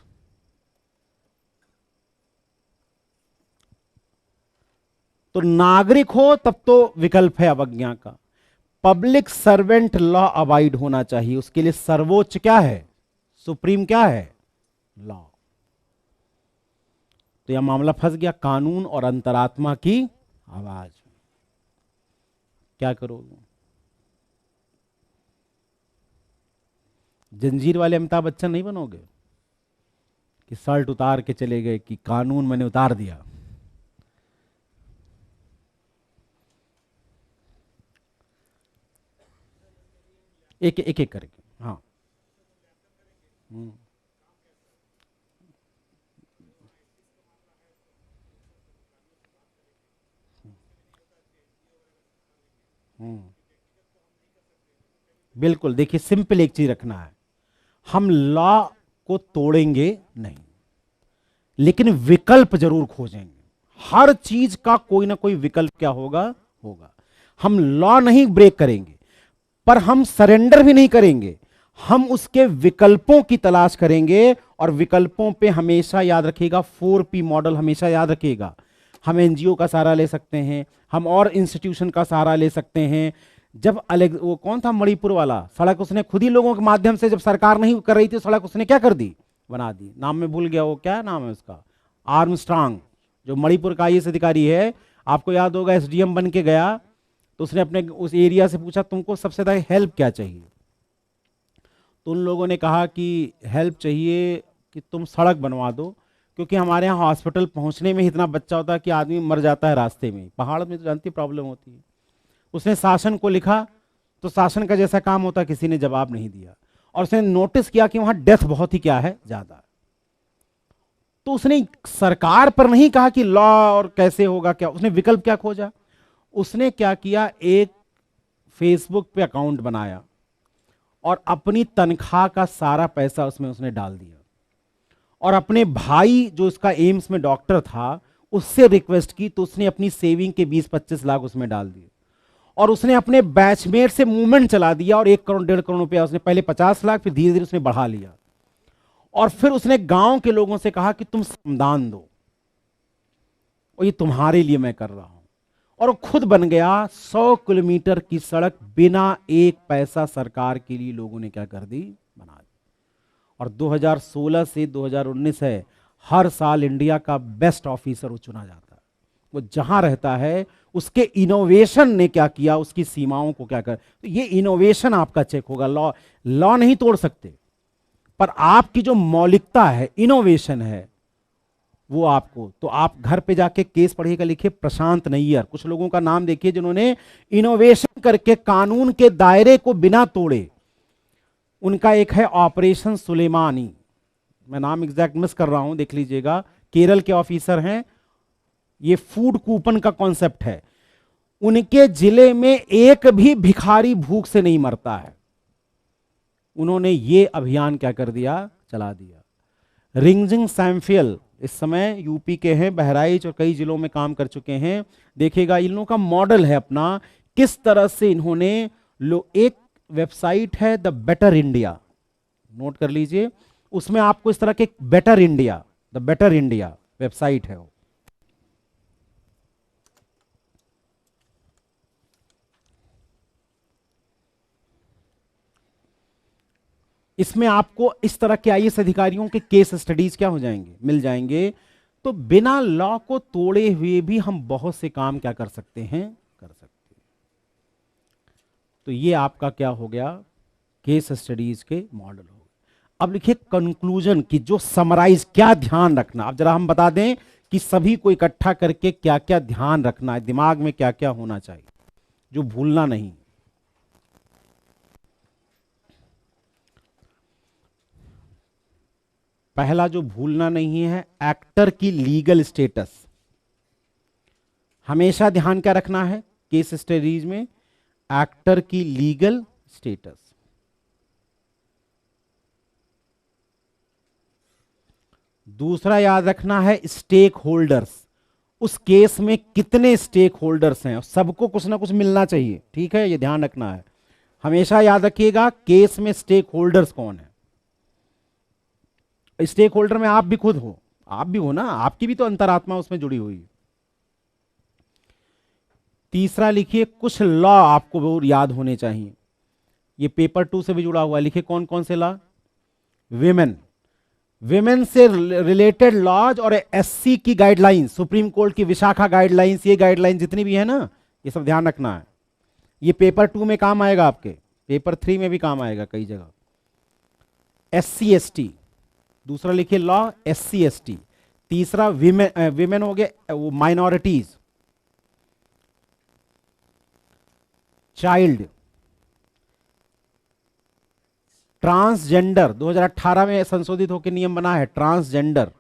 तो नागरिक हो तब तो विकल्प है अवज्ञा का। पब्लिक सर्वेंट लॉ अबाइड होना चाहिए, उसके लिए सर्वोच्च क्या है, सुप्रीम क्या है, लॉ। तो यह मामला फंस गया, कानून और अंतरात्मा की आवाज। क्या करोगे, जंजीर वाले अमिताभ बच्चन नहीं बनोगे कि शर्ट उतार के चले गए कि कानून मैंने उतार दिया। एक एक एक करके, हाँ। बिल्कुल, देखिए सिंपल एक चीज रखना है, हम लॉ को तोड़ेंगे नहीं, लेकिन विकल्प जरूर खोजेंगे। हर चीज का कोई ना कोई विकल्प क्या होगा, होगा। हम लॉ नहीं ब्रेक करेंगे, पर हम सरेंडर भी नहीं करेंगे, हम उसके विकल्पों की तलाश करेंगे। और विकल्पों पे हमेशा याद रखिएगा 4P मॉडल हमेशा याद रखिएगा। हम एनजीओ का सहारा ले सकते हैं, हम और इंस्टीट्यूशन का सहारा ले सकते हैं। जब वो कौन था मणिपुर वाला, सड़क उसने खुद ही लोगों के माध्यम से, जब सरकार नहीं कर रही थी सड़क उसने क्या कर दी, बना दी। नाम में भूल गया, वो क्या नाम है उसका, आर्मस्ट्रांग, जो मणिपुर का आईएएस अधिकारी है। आपको याद होगा एसडीएम बन के गया तो उसने अपने उस एरिया से पूछा तुमको सबसे ज्यादा हेल्प क्या चाहिए। तो उन लोगों ने कहा कि हेल्प चाहिए कि तुम सड़क बनवा दो, क्योंकि हमारे यहाँ हॉस्पिटल पहुंचने में इतना बच्चा होता है कि आदमी मर जाता है रास्ते में। पहाड़ में तो जानती प्रॉब्लम होती है। उसने शासन को लिखा तो शासन का जैसा काम होता किसी ने जवाब नहीं दिया, और उसने नोटिस किया कि वहां डेथ बहुत ही क्या है, ज्यादा। तो उसने सरकार पर नहीं कहा कि लॉ और कैसे होगा क्या, उसने विकल्प क्या खोजा। उसने क्या किया, एक फेसबुक पे अकाउंट बनाया और अपनी तनख्वाह का सारा पैसा उसमें उसने डाल दिया, और अपने भाई जो उसका एम्स में डॉक्टर था उससे रिक्वेस्ट की, तो उसने अपनी सेविंग के 20-25 लाख उसमें डाल दिए। और उसने अपने बैचमेट से मूवमेंट चला दिया, और 1 करोड़ 1.5 करोड़ रुपया उसने पहले 50 लाख, फिर धीरे धीरे उसने बढ़ा लिया। और फिर उसने गांव के लोगों से कहा कि तुम श्रमदान दो, और ये तुम्हारे लिए मैं कर रहा हूं। और वो खुद बन गया 100 किलोमीटर की सड़क, बिना एक पैसा सरकार के लिए लोगों ने क्या कर दी, बना दी। और 2016 से 2019 है, हर साल इंडिया का बेस्ट ऑफिसर वो चुना जाता है। वो जहां रहता है उसके इनोवेशन ने क्या किया, उसकी सीमाओं को क्या कर, तो ये इनोवेशन आपका चेक होगा। लॉ नहीं तोड़ सकते, पर आपकी जो मौलिकता है, इनोवेशन है, वो आपको। तो आप घर पे जाके केस पढ़िएगा, लिखिए प्रशांत नैयर, कुछ लोगों का नाम देखिए जिन्होंने इनोवेशन करके कानून के दायरे को बिना तोड़े। उनका एक है ऑपरेशन सुलेमानी, मैं नाम एग्जैक्ट मिस कर रहा हूं, देख लीजिएगा, केरल के ऑफिसर हैं। ये फूड कूपन का कॉन्सेप्ट है। उनके जिले में एक भी भिखारी भूख से नहीं मरता है। उन्होंने ये अभियान क्या कर दिया, चला दिया। रिंगजिंग सैम्फियल इस समय यूपी के हैं, बहराइच और कई जिलों में काम कर चुके हैं। देखिएगा इन लोगों का मॉडल है अपना, किस तरह से इन्होंने एक वेबसाइट है द बेटर इंडिया, नोट कर लीजिए, उसमें आपको इस तरह के better India, the better India website है वो। इसमें आपको इस तरह के आईएएस अधिकारियों के केस स्टडीज क्या हो जाएंगे, मिल जाएंगे। तो बिना लॉ को तोड़े हुए भी हम बहुत से काम क्या कर सकते हैं, कर सकते हैं। तो ये आपका क्या हो गया, केस स्टडीज के मॉडल हो गए। अब लिखिए कंक्लूजन की जो समराइज, क्या ध्यान रखना, अब जरा हम बता दें कि सभी को इकट्ठा करके क्या क्या ध्यान रखना है, दिमाग में क्या क्या होना चाहिए, जो भूलना नहीं। पहला जो भूलना नहीं है, एक्टर की लीगल स्टेटस। हमेशा ध्यान क्या रखना है केस स्टडीज में, एक्टर की लीगल स्टेटस। दूसरा याद रखना है स्टेक होल्डर्स, उस केस में कितने स्टेक होल्डर्स हैं, सबको कुछ ना कुछ मिलना चाहिए, ठीक है, ये ध्यान रखना है। हमेशा याद रखिएगा केस में स्टेक होल्डर्स कौन है। स्टेक होल्डर में आप भी खुद हो, आप भी हो ना, आपकी भी तो अंतरात्मा उसमें जुड़ी हुई है। तीसरा लिखिए कुछ लॉ आपको वो याद होने चाहिए, ये पेपर 2 से भी जुड़ा हुआ है। लिखिए कौन कौन से लॉ, विमेन, विमेन से रिलेटेड लॉज और एससी की गाइडलाइंस, सुप्रीम कोर्ट की विशाखा गाइडलाइंस, ये गाइडलाइंस जितनी भी है ना, ये सब ध्यान रखना है। ये पेपर 2 में काम आएगा, आपके पेपर 3 में भी काम आएगा कई जगह। एससी एसटी, दूसरा लिखिए लॉ एससी एसटी। तीसरा विमेन, विमेन हो गए वो माइनॉरिटीज, चाइल्ड, ट्रांसजेंडर, 2018 में संशोधित होकर नियम बना है ट्रांसजेंडर,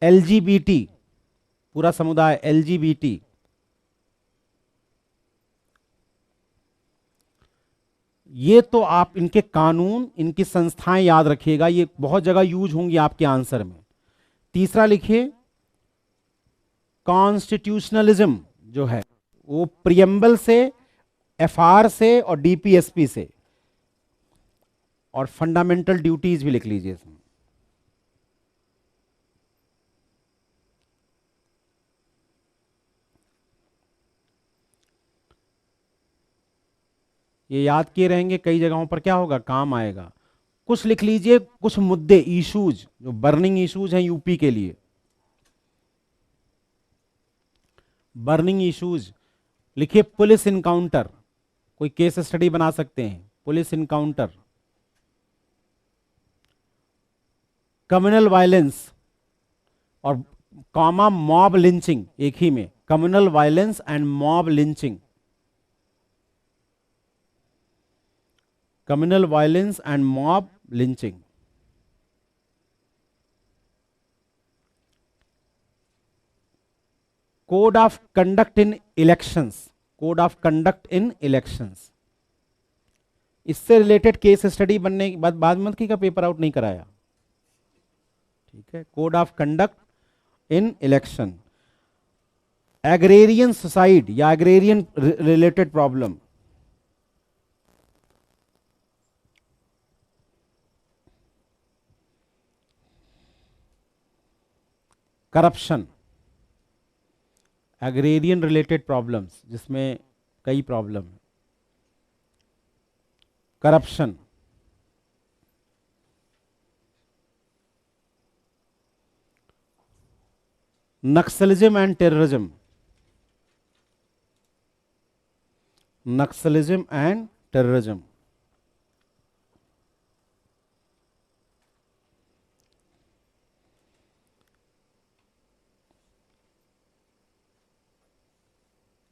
एलजीबीटी, पूरा समुदाय एलजीबीटी, ये तो आप इनके कानून, इनकी संस्थाएं याद रखिएगा, ये बहुत जगह यूज होंगी आपके आंसर में। तीसरा लिखिए कॉन्स्टिट्यूशनलिज्म, जो है वो प्रियम्बल से, एफआर से और डीपीएसपी से, और फंडामेंटल ड्यूटीज भी लिख लीजिए इसमें। ये याद किए रहेंगे, कई जगहों पर क्या होगा काम आएगा। कुछ लिख लीजिए, कुछ मुद्दे, इश्यूज जो बर्निंग इश्यूज हैं यूपी के लिए, बर्निंग इश्यूज लिखिए। पुलिस इनकाउंटर, कोई केस स्टडी बना सकते हैं, पुलिस इनकाउंटर, कम्युनल वायलेंस और कॉमा मॉब लिंचिंग, एक ही में, communal violence and mob lynching, communal violence and mob lynching. Code of conduct in elections, code of conduct in elections, इससे related case study बनने के बाद बागमती का पेपर आउट नहीं कराया, ठीक है। Code of conduct in election, agrarian suicide या agrarian related problem, corruption, agrarian related problems जिसमें कई प्रॉब्लम है, corruption, naxalism and terrorism, naxalism and terrorism,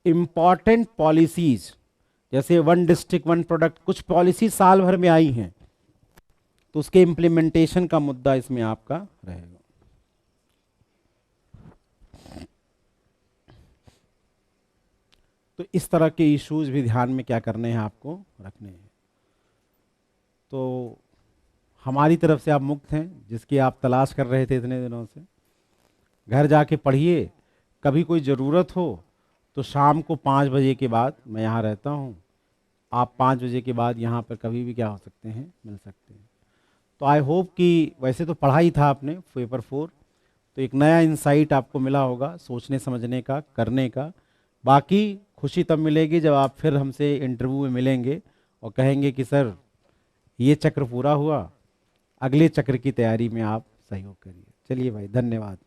important policies जैसे वन डिस्ट्रिक्ट वन प्रोडक्ट, कुछ पॉलिसी साल भर में आई हैं, तो उसके इंप्लीमेंटेशन का मुद्दा इसमें आपका रहेगा। तो इस तरह के इश्यूज भी ध्यान में क्या करने हैं, आपको रखने हैं। तो हमारी तरफ से आप मुक्त हैं, जिसकी आप तलाश कर रहे थे इतने दिनों से। घर जाके पढ़िए, कभी कोई ज़रूरत हो तो शाम को 5 बजे के बाद मैं यहाँ रहता हूँ, आप 5 बजे के बाद यहाँ पर कभी भी क्या हो सकते हैं, मिल सकते हैं। तो आई होप कि वैसे तो पढ़ा ही था आपने पेपर 4, तो एक नया इंसाइट आपको मिला होगा सोचने समझने का, करने का। बाकी खुशी तब मिलेगी जब आप फिर हमसे इंटरव्यू में मिलेंगे और कहेंगे कि सर ये चक्र पूरा हुआ, अगले चक्र की तैयारी में आप सहयोग करिए। चलिए भाई, धन्यवाद।